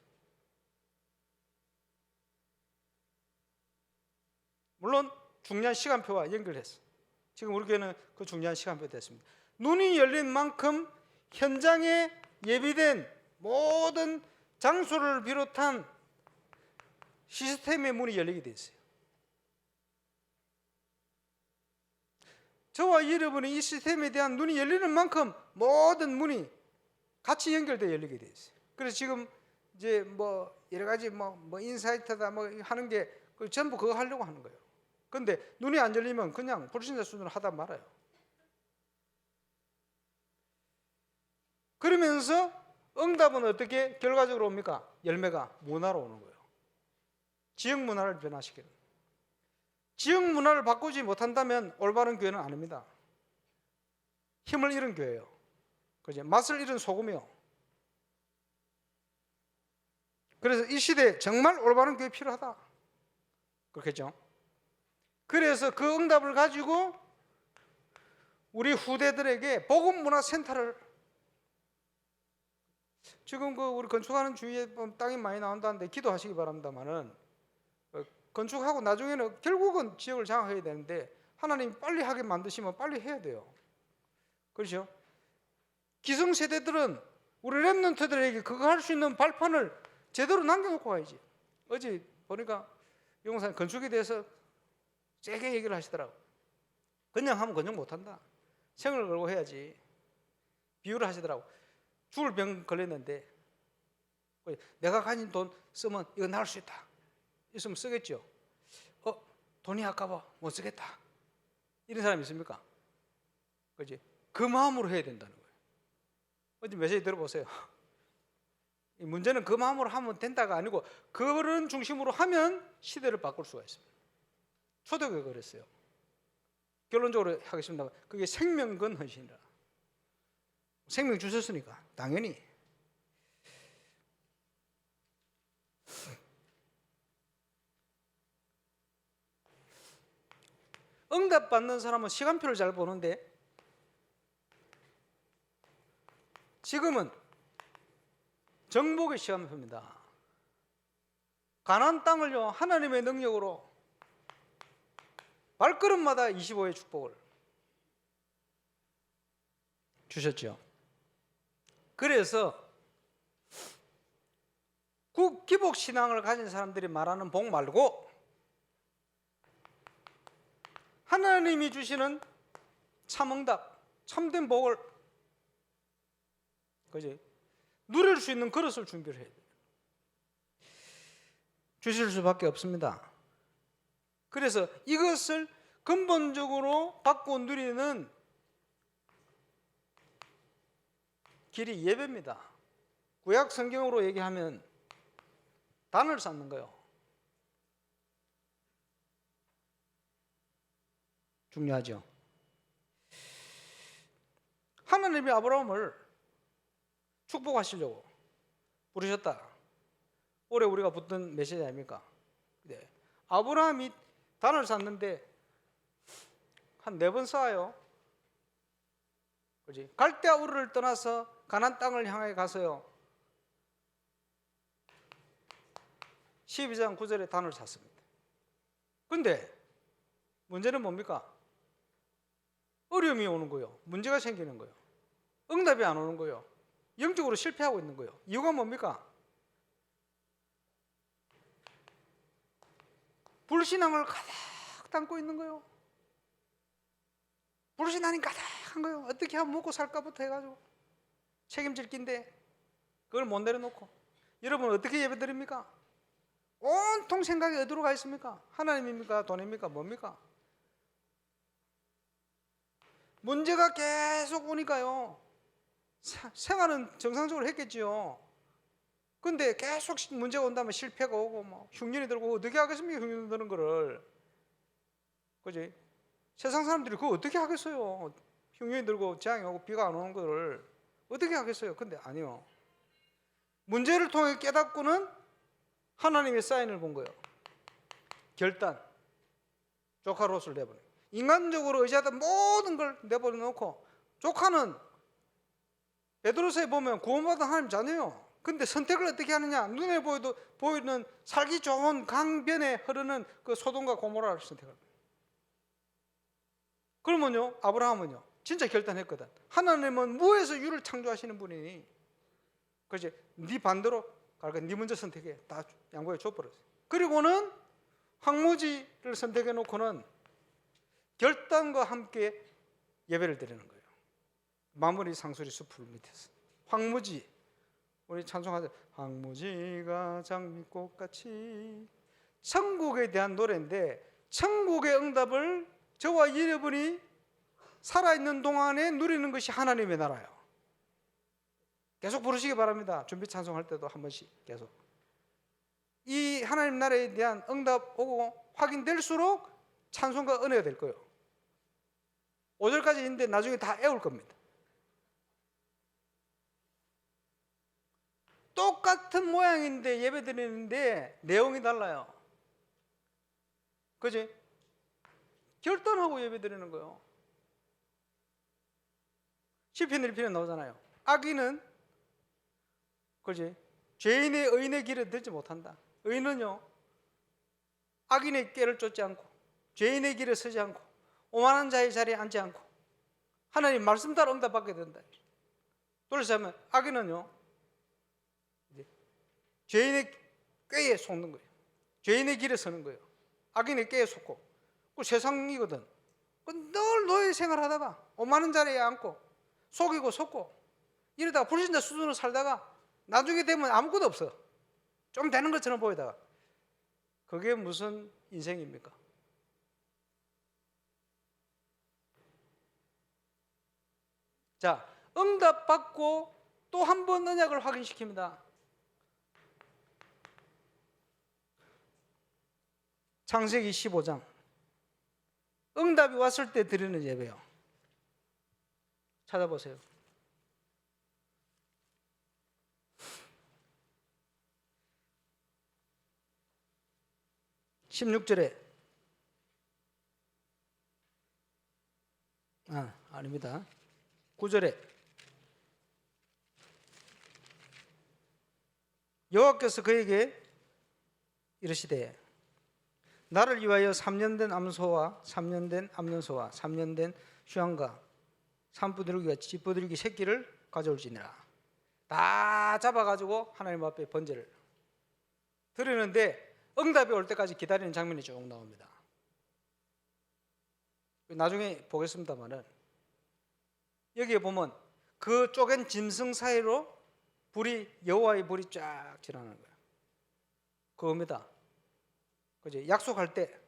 물론 중요한 시간표와 연결했어요. 지금 우리 교회는 그 중요한 시간표 됐습니다. 눈이 열린 만큼 현장에 예비된 모든 장소를 비롯한 시스템의 문이 열리게 돼 있어요. 저와 여러분이 이 시스템에 대한 눈이 열리는 만큼 모든 문이 같이 연결되어 열리게 돼 있어요. 그래서 지금 이제 뭐 여러 가지 뭐 인사이트다 뭐 하는 게 전부 그거 하려고 하는 거예요. 그런데 눈이 안 열리면 그냥 불신자 수준으로 하다 말아요. 그러면서 응답은 어떻게 결과적으로 옵니까? 열매가 문화로 오는 거예요. 지역 문화를 변화시키는. 지역 문화를 바꾸지 못한다면 올바른 교회는 아닙니다. 힘을 잃은 교회예요. 그죠? 맛을 잃은 소금이요. 그래서 이 시대에 정말 올바른 교회 필요하다. 그렇겠죠? 그래서 그 응답을 가지고 우리 후대들에게 복음문화센터를, 지금 우리 건축하는 주위에 땅이 많이 나온다는데 기도하시기 바랍니다만은 건축하고 나중에는 결국은 지역을 장악해야 되는데 하나님이 빨리 하게 만드시면 빨리 해야 돼요. 그렇죠? 기성세대들은 우리 랩런트들에게 그거 할 수 있는 발판을 제대로 남겨놓고 가야지. 어제 보니까 용산 건축에 대해서 세게 얘기를 하시더라고. 그냥 하면 그냥 못한다. 생을 걸고 해야지. 비유를 하시더라고. 죽을 병 걸렸는데 내가 가진 돈 쓰면 이거 나을 수 있다. 있으면 쓰겠죠. 돈이 아까워 못 쓰겠다. 이런 사람이 있습니까? 그지? 그 마음으로 해야 된다는 거예요. 어제 메시지 들어보세요. 이 문제는 그 마음으로 하면 된다가 아니고 그런 중심으로 하면 시대를 바꿀 수가 있습니다. 초대교회가 그랬어요. 결론적으로 하겠습니다. 그게 생명건 헌신이라. 생명 주셨으니까 당연히. 응답받는 사람은 시간표를 잘 보는데 지금은 정복의 시간표입니다. 가나안 땅을요 하나님의 능력으로 발걸음마다 25의 축복을 주셨죠. 그래서 기복 신앙을 가진 사람들이 말하는 복 말고 하나님이 주시는 참응답, 참된 복을 그지? 누릴 수 있는 그릇을 준비를 해야 돼요. 주실 수밖에 없습니다. 그래서 이것을 근본적으로 받고 누리는 길이 예배입니다. 구약 성경으로 얘기하면 단을 쌓는 거예요. 중요하죠. 하나님이 아브라함을 축복하시려고 부르셨다. 올해 우리가 붙던 메시지 아닙니까? 네. 아브라함이 단을 쌓는데 한 4번 쌓아요. 그렇지? 갈대아 우르를 떠나서 가나안 땅을 향해 가서요. 12장 9절에 단을 쌓습니다. 근데 문제는 뭡니까? 어려움이 오는 거예요. 문제가 생기는 거예요. 응답이 안 오는 거예요. 영적으로 실패하고 있는 거예요. 이유가 뭡니까? 불신앙을 가득 담고 있는 거예요. 불신앙이 가득한 거예요. 어떻게 하면 먹고 살까부터 해가지고 책임질 낀데 그걸 못 내려놓고 여러분 어떻게 예배드립니까? 온통 생각이 어디로 가 있습니까? 하나님입니까? 돈입니까? 뭡니까? 문제가 계속 오니까요. 생활은 정상적으로 했겠지요. 근데 계속 문제가 온다면 실패가 오고 뭐 흉년이 들고 어떻게 하겠습니까? 흉년 드는 거를. 그지? 세상 사람들이 그거 어떻게 하겠어요? 흉년이 들고 재앙이 오고 비가 안 오는 거를 어떻게 하겠어요? 근데 아니요. 문제를 통해 깨닫고는 하나님의 사인을 본 거예요. 결단. 조카 롯을 내버려. 인간적으로 의지하던 모든 걸 내버려 놓고 조카는 베드로서에 보면 구원받은 하나님 자녀예요. 근데 선택을 어떻게 하느냐? 눈에 보이는 살기 좋은 강변에 흐르는 그 소돔과 고모라를 선택합니다. 그러면요, 아브라함은요, 진짜 결단했거든. 하나님은 무에서 유를 창조하시는 분이니, 그렇지? 네 반대로 갈까? 네 먼저 선택해. 다 양보해 줘버렸어요. 그리고는 황무지를 선택해 놓고는 결단과 함께 예배를 드리는 거예요. 마무리 상수리 숲을 밑에서 황무지, 우리 찬송하죠. 황무지가 장미꽃같이. 천국에 대한 노래인데 천국의 응답을 저와 여러분이 살아있는 동안에 누리는 것이 하나님의 나라예요. 계속 부르시기 바랍니다. 준비 찬송할 때도 한 번씩 계속. 이 하나님 나라에 대한 응답 오고 확인될수록 찬송과 은혜가 될 거예요. 5절까지 있는데 나중에 다 애울 겁니다. 똑같은 모양인데 예배 드리는데 내용이 달라요. 그지? 결단하고 예배 드리는 거예요. 시편 1편에 나오잖아요. 악인은 그지? 죄인의 의인의 길에 들지 못한다. 의인은요 악인의 꾀를 쫓지 않고 죄인의 길에 서지 않고 오만한 자의 자리에 앉지 않고 하나님 말씀 따라 응답받게 된다. 돌려서 하면 악인은요, 죄인의 꾀에 속는 거예요. 죄인의 길에 서는 거예요. 악인의 꾀에 속고. 그 세상이거든. 늘 노예 생활하다가 오만한 자리에 앉고 속이고 속고 이러다가 불신자 수준으로 살다가 나중에 되면 아무것도 없어. 좀 되는 것처럼 보이다가. 그게 무슨 인생입니까? 자, 응답받고 또 한 번 언약을 확인시킵니다. 창세기 15장. 응답이 왔을 때 드리는 예배요. 찾아보세요. 16절에 아닙니다. 9절에 여호와께서 그에게 이르시되 나를 위하여 3년 된 암소와 3년 된 암년소와 3년 된 휘양과 산부들기와 쥐부들기 새끼를 가져올지니라. 다 잡아가지고 하나님 앞에 번제를 드리는데 응답이 올 때까지 기다리는 장면이 쭉 나옵니다. 나중에 보겠습니다만은 여기에 보면 그 쪼갠 짐승 사이로 여호와의 불이 쫙 지나가는 거예요. 그겁니다. 그죠? 약속할 때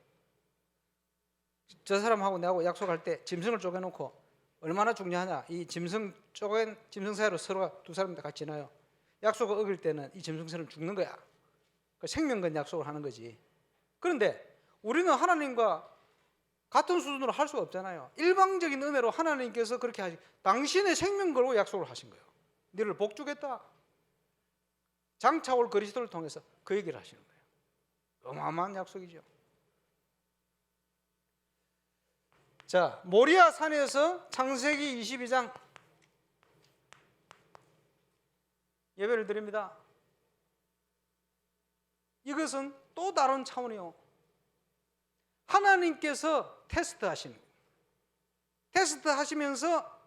저 사람하고 내하고 약속할 때 짐승을 쪼개놓고 얼마나 중요하냐. 이 짐승 쪼갠 짐승 사이로 서로가 두 사람이 다 같이 지나요. 약속을 어길 때는 이 짐승 사이는 죽는 거야. 생명건 약속을 하는 거지. 그런데 우리는 하나님과 같은 수준으로 할 수가 없잖아요. 일방적인 은혜로 하나님께서 그렇게 하시, 당신의 생명 걸고 약속을 하신 거예요. 너를 복주겠다. 장차 올 그리스도를 통해서 그 얘기를 하시는 거예요. 어마어마한 약속이죠. 자, 모리아 산에서 창세기 22장 예배를 드립니다. 이것은 또 다른 차원이요. 하나님께서 테스트하시는 거예요. 테스트하시면서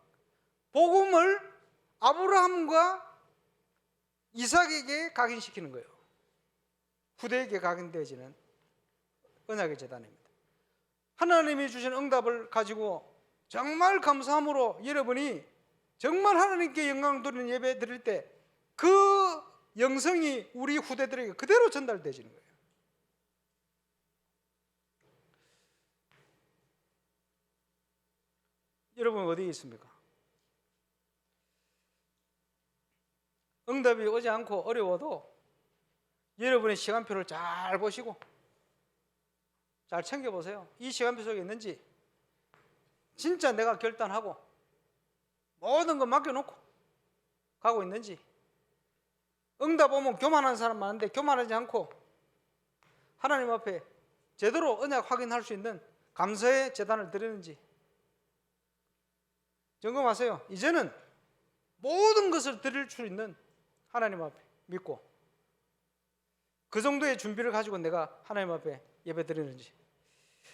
복음을 아브라함과 이삭에게 각인시키는 거예요. 후대에게 각인되어지는 언약의 제단입니다. 하나님이 주신 응답을 가지고 정말 감사함으로 여러분이 정말 하나님께 영광을 돌리는 예배 드릴 때 그 영성이 우리 후대들에게 그대로 전달되지는 거예요. 여러분 어디에 있습니까? 응답이 오지 않고 어려워도 여러분의 시간표를 잘 보시고 잘 챙겨보세요. 이 시간표 속에 있는지 진짜 내가 결단하고 모든 거 맡겨놓고 가고 있는지. 응답 오면 교만한 사람 많은데 교만하지 않고 하나님 앞에 제대로 언약 확인할 수 있는 감사의 제단을 드리는지 점검하세요. 이제는 모든 것을 드릴 수 있는 하나님 앞에 믿고 그 정도의 준비를 가지고 내가 하나님 앞에 예배 드리는지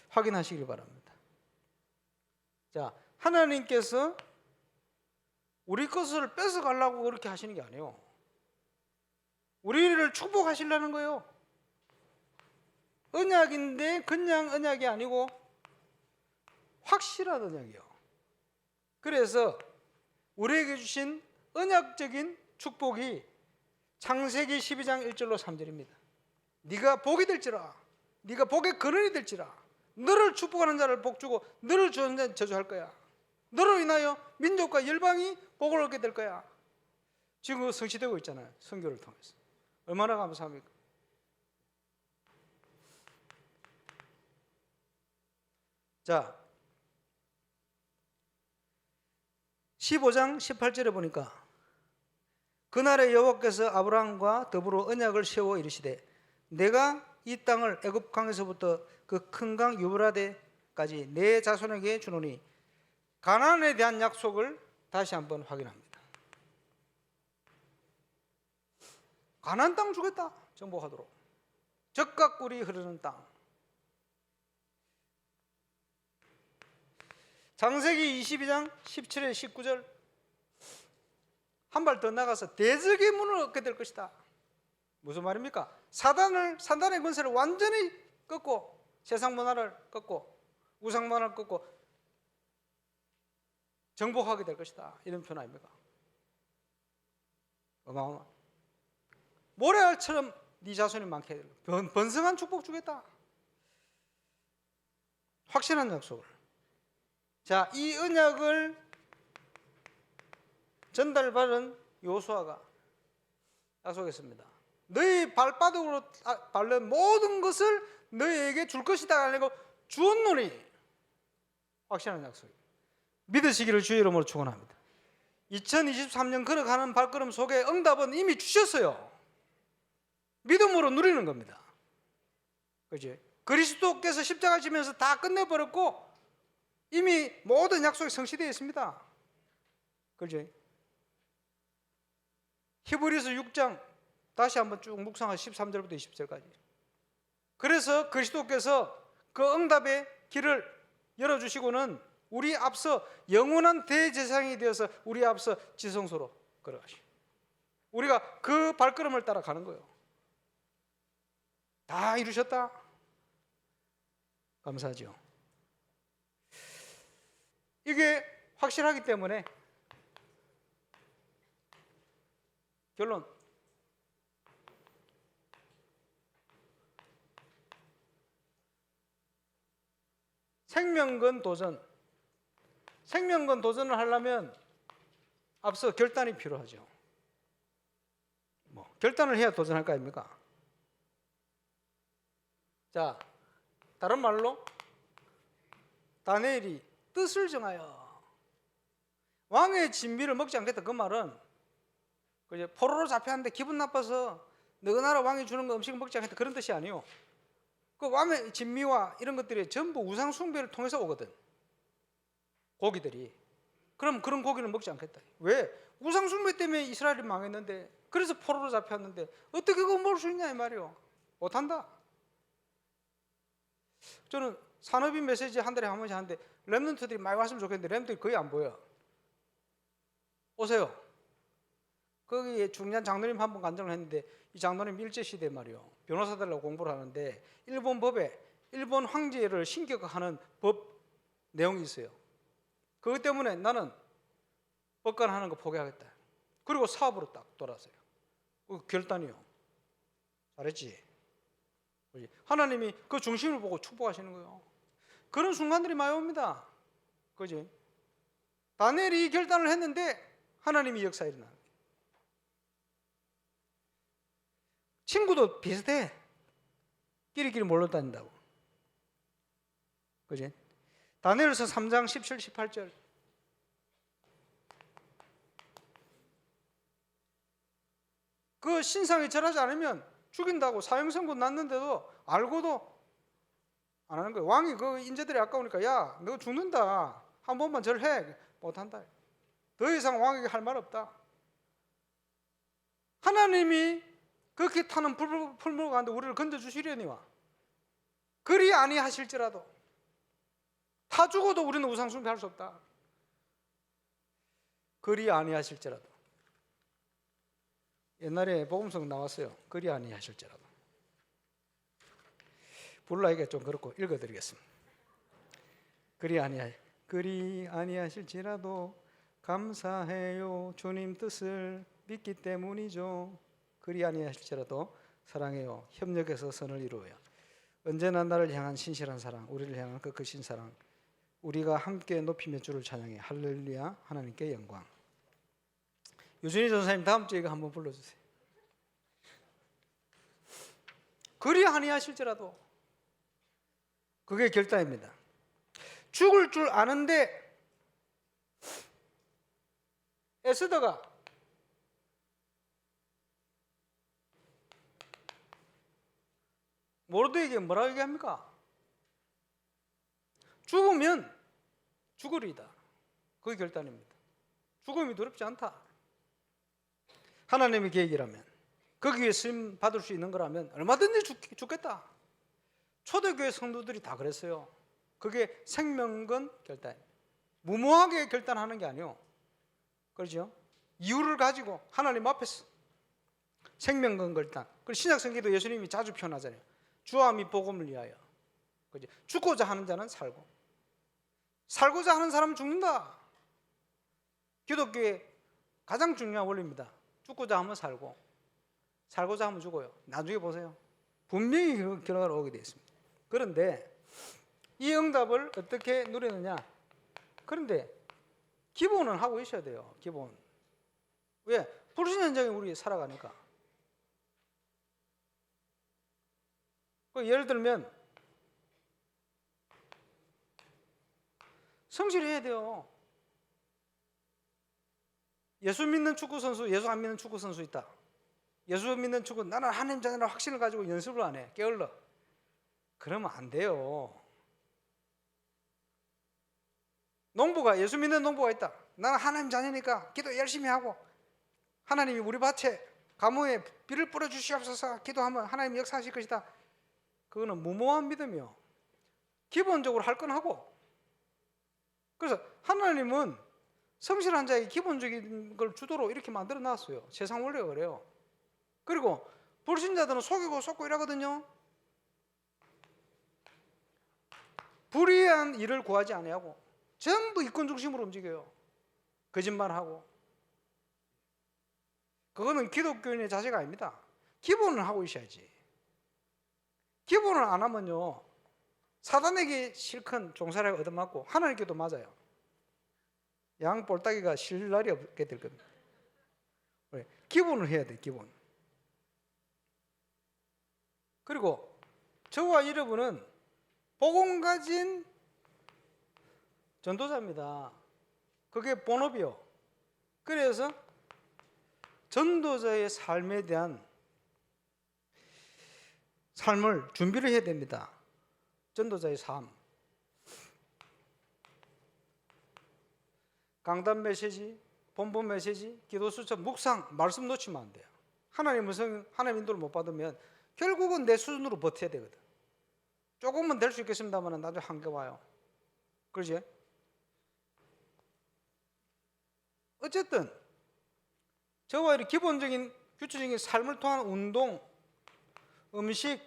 확인하시길 바랍니다. 자, 하나님께서 우리 것을 뺏어가려고 그렇게 하시는 게 아니에요. 우리를 축복하시려는 거예요. 언약인데 그냥 언약이 아니고 확실한 언약이에요. 그래서 우리에게 주신 언약적인 축복이 창세기 12장 1절로 3절입니다. 네가 복이 될지라, 네가 복의 근원이 될지라, 너를 축복하는 자를 복주고 너를 주는 자를 저주할 거야. 너로 인하여 민족과 열방이 복을 얻게 될 거야. 지금 성취되고 있잖아요. 선교를 통해서. 얼마나 감사합니까? 자, 15장 18절에 보니까 그날에 여호와께서 아브라함과 더불어 언약을 세워 이르시되 내가 이 땅을 애굽 강에서부터 그 큰 강 유브라데까지 내 자손에게 주노니 가나안에 대한 약속을 다시 한번 확인합니다. 가나안 땅 주겠다. 정복하도록. 젖과 꿀이 흐르는 땅. 창세기 22장 17절 19절 한 발 더 나가서 대적의 문을 얻게 될 것이다. 무슨 말입니까? 사단의 권세를 완전히 꺾고 세상 문화를 꺾고 우상 문화를 꺾고 정복하게 될 것이다. 이런 표현 아닙니까? 어마어마. 모래알처럼 네 자손이 많게 될 번성한 축복 주겠다. 확실한 약속을. 자, 이 언약을 전달받은 요수아가 약속했습니다. 너희 발바닥으로 밟는 모든 것을 너희에게 줄 것이다 아니고 주었노니. 확실한 약속입니다. 믿으시기를 주의 이름으로 축원합니다. 2023년 걸어가는 발걸음 속에 응답은 이미 주셨어요. 믿음으로 누리는 겁니다. 그렇지? 그리스도께서 십자가 지면서 다 끝내버렸고 이미 모든 약속이 성취되어 있습니다. 그렇지? 히브리서 6장 다시 한번 쭉 묵상하시 13절부터 20절까지. 그래서 그리스도께서 그 응답의 길을 열어주시고는 우리 앞서 영원한 대제사장이 되어서 우리 앞서 지성소로 걸어가시고 우리가 그 발걸음을 따라가는 거예요. 다 이루셨다. 감사하죠. 이게 확실하기 때문에 결론. 생명건 도전. 생명건 도전을 하려면 앞서 결단이 필요하죠. 결단을 해야 도전할 거 아닙니까? 자, 다른 말로 다니엘이 뜻을 정하여 왕의 진미를 먹지 않겠다. 그 말은 포로로 잡혀왔는데 기분 나빠서 너희 나라 왕이 주는 거 음식을 먹지 않겠다. 그런 뜻이 아니요. 그 왕의 진미와 이런 것들이 전부 우상 숭배를 통해서 오거든. 고기들이. 그럼 그런 고기는 먹지 않겠다. 왜? 우상 숭배 때문에 이스라엘이 망했는데, 그래서 포로로 잡혔는데 어떻게 그거 먹을 수 있냐 이 말이요. 못한다. 저는 산업인 메시지 한 달에 한 번씩 하는데 랩런트들이 많이 왔으면 좋겠는데 랩런트들이 거의 안 보여. 오세요. 거기에 중요한 장로님 한 번 간증을 했는데 이 장로님 일제시대 말이요. 변호사들하고 공부를 하는데 일본 법에 일본 황제를 신격화하는 법 내용이 있어요. 그것 때문에 나는 법관하는 거 포기하겠다. 그리고 사업으로 딱 돌아서요. 그 결단이요. 잘했지. 하나님이 그 중심을 보고 축복하시는 거예요. 그런 순간들이 많이 옵니다. 그지? 다니엘이 이 결단을 했는데 하나님이 역사 일어나는 거예요. 친구도 비슷해. 끼리끼리 몰려 다닌다고. 그지? 다니엘서 3장 17, 18절. 그 신상에 절하지 않으면 죽인다고 사형선고 났는데도 알고도 안 하는 거예요. 왕이 그 인재들이 아까우니까 야, 너 죽는다. 한 번만 절해. 못한다. 더 이상 왕에게 할 말 없다. 하나님이 그렇게 타는 풀물을 가는데 우리를 건져주시려니와 그리 아니하실지라도 타 죽어도 우리는 우상숭배할 수 없다. 그리 아니하실지라도. 옛날에 복음성 나왔어요. 그리 아니하실지라도. 불러이기가 좀 그렇고 읽어드리겠습니다. 그리 아니하실지라도 감사해요. 주님 뜻을 믿기 때문이죠. 그리 아니하실지라도 사랑해요. 협력해서 선을 이루어요. 언제나 나를 향한 신실한 사랑, 우리를 향한 그 크신 사랑, 우리가 함께 높이며 주를 찬양해. 할렐루야. 하나님께 영광. 유준희 전사님 다음 주에 이거 한번 불러주세요. 그리 아니하실지라도. 그게 결단입니다. 죽을 줄 아는데 에스더가 모르드에게 뭐라고 얘기합니까? 죽으면 죽으리이다. 그게 결단입니다. 죽음이 두렵지 않다. 하나님의 계획이라면, 거기에 쓰임 받을 수 있는 거라면 얼마든지 죽겠다. 초대교회 성도들이 다 그랬어요. 그게 생명건 결단입니다. 무모하게 결단하는 게 아니요. 그렇죠? 이유를 가지고 하나님 앞에서 생명건 결단. 그 신약성경도 예수님이 자주 표현하잖아요. 주와 및 복음을 위하여. 그죠? 죽고자 하는 자는 살고, 살고자 하는 사람은 죽는다. 기독교의 가장 중요한 원리입니다. 죽고자 하면 살고, 살고자 하면 죽어요. 나중에 보세요. 분명히 그 결과가 오게 되어 있습니다. 그런데 이 응답을 어떻게 누리느냐? 그런데 기본은 하고 있어야 돼요. 기본. 왜? 불신 현장에 우리 살아가니까. 예를 들면 성실해야 돼요. 예수 믿는 축구 선수, 예수 안 믿는 축구 선수 있다. 예수 믿는 축구, 나는 하나님 자녀라 확신을 가지고 연습을 안 해. 게을러. 그러면 안 돼요. 농부가, 예수 믿는 농부가 있다. 나는 하나님 자녀니까 기도 열심히 하고 하나님이 우리 밭에 가뭄에 비를 뿌려주시옵소서 기도하면 하나님이 역사하실 것이다. 그거는 무모한 믿음이요. 기본적으로 할 건 하고. 그래서 하나님은 성실한 자의 기본적인 걸 주도로 이렇게 만들어 놨어요. 세상 원리가 그래요. 그리고 불신자들은 속이고 이러거든요. 불의한 일을 구하지 아니하고 전부 이권 중심으로 움직여요. 거짓말하고. 그거는 기독교인의 자세가 아닙니다. 기본을 하고 있어야지. 기본을 안 하면요, 사단에게 실컷 종살이가 얻어맞고 하나님께도 맞아요. 양 볼따기가 실 날이 없게 될 겁니다. 기본을 해야 돼. 기본. 그리고 저와 여러분은 복음 가진 전도자입니다. 그게 본업이요. 그래서 전도자의 삶에 대한 삶을 준비를 해야 됩니다. 전도자의 삶. 강단 메시지, 본본 메시지, 기도 수첩, 묵상, 말씀 놓치면 안 돼요. 하나님 인도를 못 받으면 결국은 내 수준으로 버텨야 되거든. 조금은 될 수 있겠습니다만 나중에 한계 와요. 그러지? 어쨌든 저와 이런 기본적인 규칙적인 삶을 통한 운동, 음식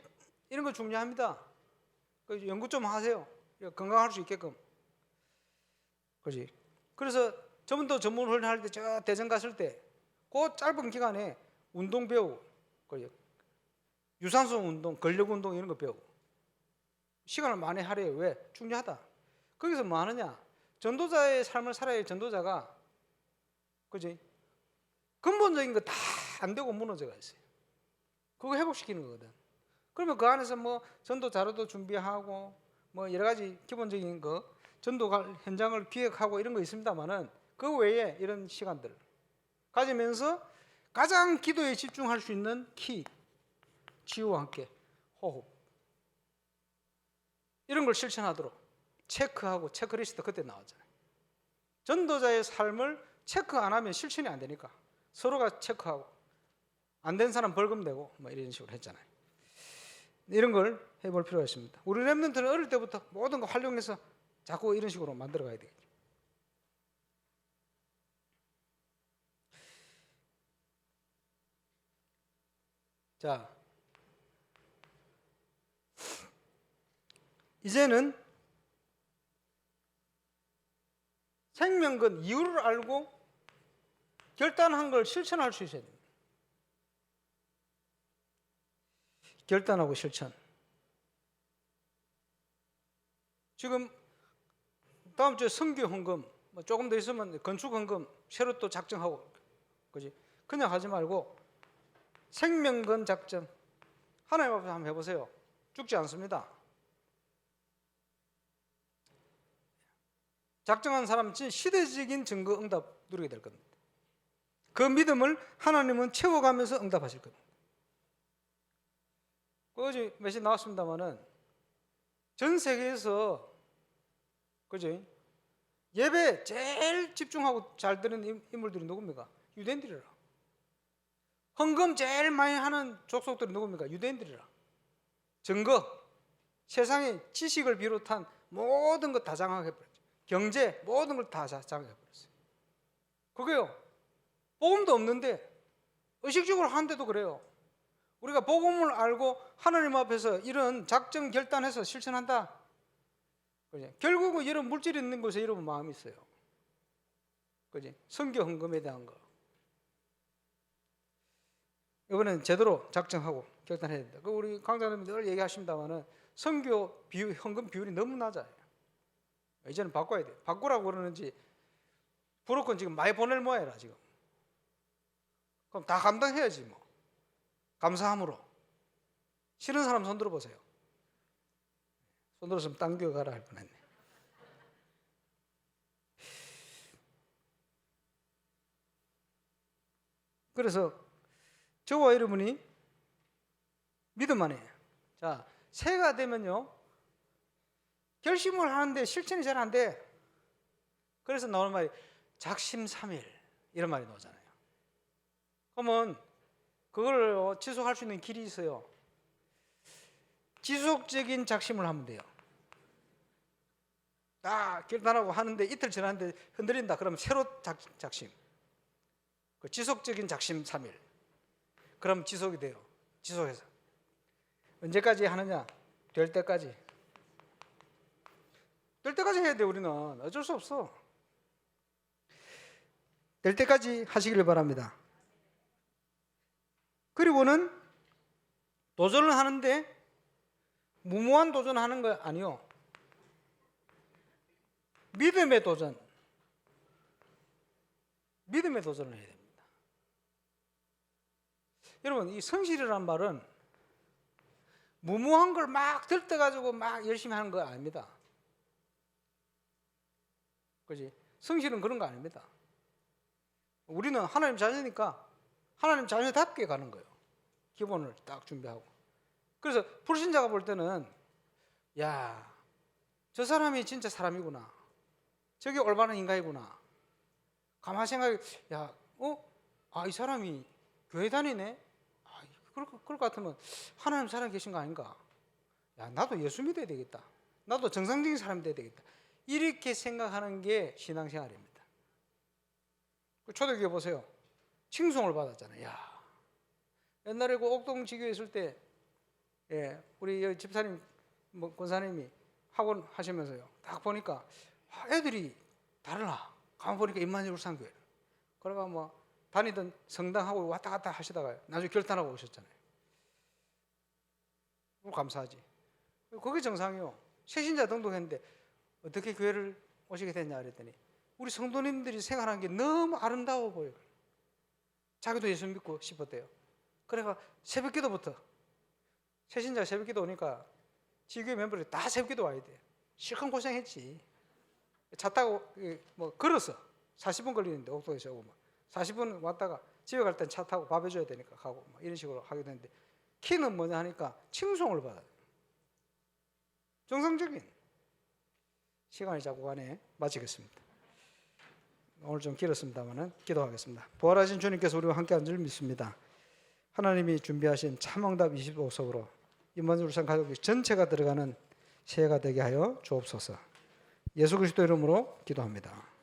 이런 거 중요합니다. 연구 좀 하세요. 건강할 수 있게끔. 그렇지? 그래서 저분도 전문 훈련할 때 저 대전 갔을 때 그 짧은 기간에 운동 배우고, 유산소 운동, 근력 운동 이런 거 배우고 시간을 많이 할애해요. 왜? 중요하다. 거기서 뭐 하느냐? 전도자의 삶을 살아야 할 전도자가, 그지? 근본적인 거 다 안 되고 무너져가 있어요. 그거 회복시키는 거거든. 그러면 그 안에서 뭐 전도 자료도 준비하고 뭐 여러 가지 기본적인 거, 전도 현장을 기획하고 이런 거 있습니다만은 그 외에 이런 시간들을 가지면서 가장 기도에 집중할 수 있는 키, 치유와 함께 호흡 이런 걸 실천하도록 체크하고 체크리스트 그때 나왔잖아요. 전도자의 삶을 체크 안 하면 실천이 안 되니까 서로가 체크하고 안 된 사람 벌금 내고 뭐 이런 식으로 했잖아요. 이런 걸 해볼 필요가 있습니다. 우리 렘넌트는 어릴 때부터 모든 거 활용해서 자꾸 이런 식으로 만들어 가야 되겠죠. 자, 이제는 생명건 이유를 알고 결단한 걸 실천할 수 있어야 됩니다. 결단하고 실천. 지금 다음 주에 선교 헌금, 뭐 조금 더 있으면 건축 헌금 새로 또 작정하고, 그지? 그냥 하지 말고 생명건 작정. 하나님 앞에서 한번 해보세요. 죽지 않습니다. 작정한 사람은 시대적인 증거 응답 누리게 될 겁니다. 그 믿음을 하나님은 채워가면서 응답하실 겁니다. 어제 메시지 나왔습니다만은 전 세계에서, 그지? 예배 제일 집중하고 잘 드는 인물들이 누굽니까? 유대인들이라. 헌금 제일 많이 하는 족속들이 누굽니까? 유대인들이라. 증거, 세상의 지식을 비롯한 모든 것 다 장악해버렸죠. 경제 모든 걸 다 장악해버렸어요. 그게요, 복음도 없는데 의식적으로 하는데도 그래요. 우리가 복음을 알고 하나님 앞에서 이런 작정 결단해서 실천한다, 그지? 결국은 이런 물질이 있는 곳에 이런 마음이 있어요. 그지? 선교 헌금에 대한 거 이거는 제대로 작정하고 결단해야 된다. 그 우리 강사님이 늘 얘기하십니다만은 선교 비율, 헌금 비율이 너무 낮아요. 이제는 바꿔야 돼. 바꾸라고 그러는지 부르건 지금 많이 보낼 모양이라 지금. 그럼 다 감당해야지 뭐. 감사함으로. 싫은 사람 손 들어보세요. 손 들었으면 당겨가라 할 뻔했네. 그래서 저와 여러분이 믿음 안에, 자, 새해가 되면요, 결심을 하는데 실천이 잘 안 돼. 그래서 나오는 말이 작심삼일 이런 말이 나오잖아요. 그러면 그걸 지속할 수 있는 길이 있어요. 지속적인 작심을 하면 돼요. 딱 결단하고 하는데 이틀 지났는데 흔들린다 그러면 새로 작심. 그 지속적인 작심삼일. 그럼 지속이 돼요. 지속해서 언제까지 하느냐? 될 때까지. 될 때까지 해야 돼. 우리는 어쩔 수 없어. 될 때까지 하시기를 바랍니다. 그리고는 도전을 하는데 무모한 도전하는 거 아니요. 믿음의 도전. 믿음의 도전을 해야 됩니다. 여러분, 이 성실이라는 말은 무모한 걸 막 들떠가지고 막 열심히 하는 거 아닙니다. 그지? 성실은 그런 거 아닙니다. 우리는 하나님 자녀니까 하나님 자녀답게 가는 거예요. 기본을 딱 준비하고. 그래서 불신자가 볼 때는, 야, 저 사람이 진짜 사람이구나. 저게 올바른 인간이구나. 가만히 생각해, 야, 이 사람이 교회 다니네? 그럴 것 같으면 하나님 살아 계신 거 아닌가? 야, 나도 예수 믿어야 되겠다. 나도 정상적인 사람이 돼야 되겠다. 이렇게 생각하는 게 신앙생활입니다. 초대교회 보세요. 칭송을 받았잖아요. 야, 옛날에 그 옥동지교에 있을 때, 우리 집사님, 권사님이 학원 하시면서요, 딱 보니까 애들이 달라. 가만 보니까 임마누엘 울산교회. 그러가 뭐 다니던 성당하고 왔다 갔다 하시다가 나중에 결단하고 오셨잖아요. 감사하지. 그게 정상이요. 새신자 등록했는데 어떻게 교회를 오시게 됐냐 그랬더니 우리 성도님들이 생활하는 게 너무 아름다워 보여요. 자기도 예수 믿고 싶었대요. 그래가 새벽기도부터, 새신자 새벽기도 오니까 지교회 멤버들이 다 새벽기도 와야 돼. 실컷 고생했지. 차 타고 걸어서 40분 걸리는데 옥도에서 오고 40분 왔다가 집에 갈 땐 차 타고 밥 해줘야 되니까 가고 이런 식으로 하게 되는데, 키는 뭐냐 하니까 칭송을 받아요. 정상적인. 시간이 자꾸 가네. 마치겠습니다. 오늘 좀 길었습니다만은 기도하겠습니다. 부활하신 주님께서 우리와 함께한 줄 믿습니다. 하나님이 준비하신 참응답 25석으로 임마누엘 울산 가족 전체가 들어가는 새해가 되게 하여 주옵소서. 예수 그리스도 이름으로 기도합니다.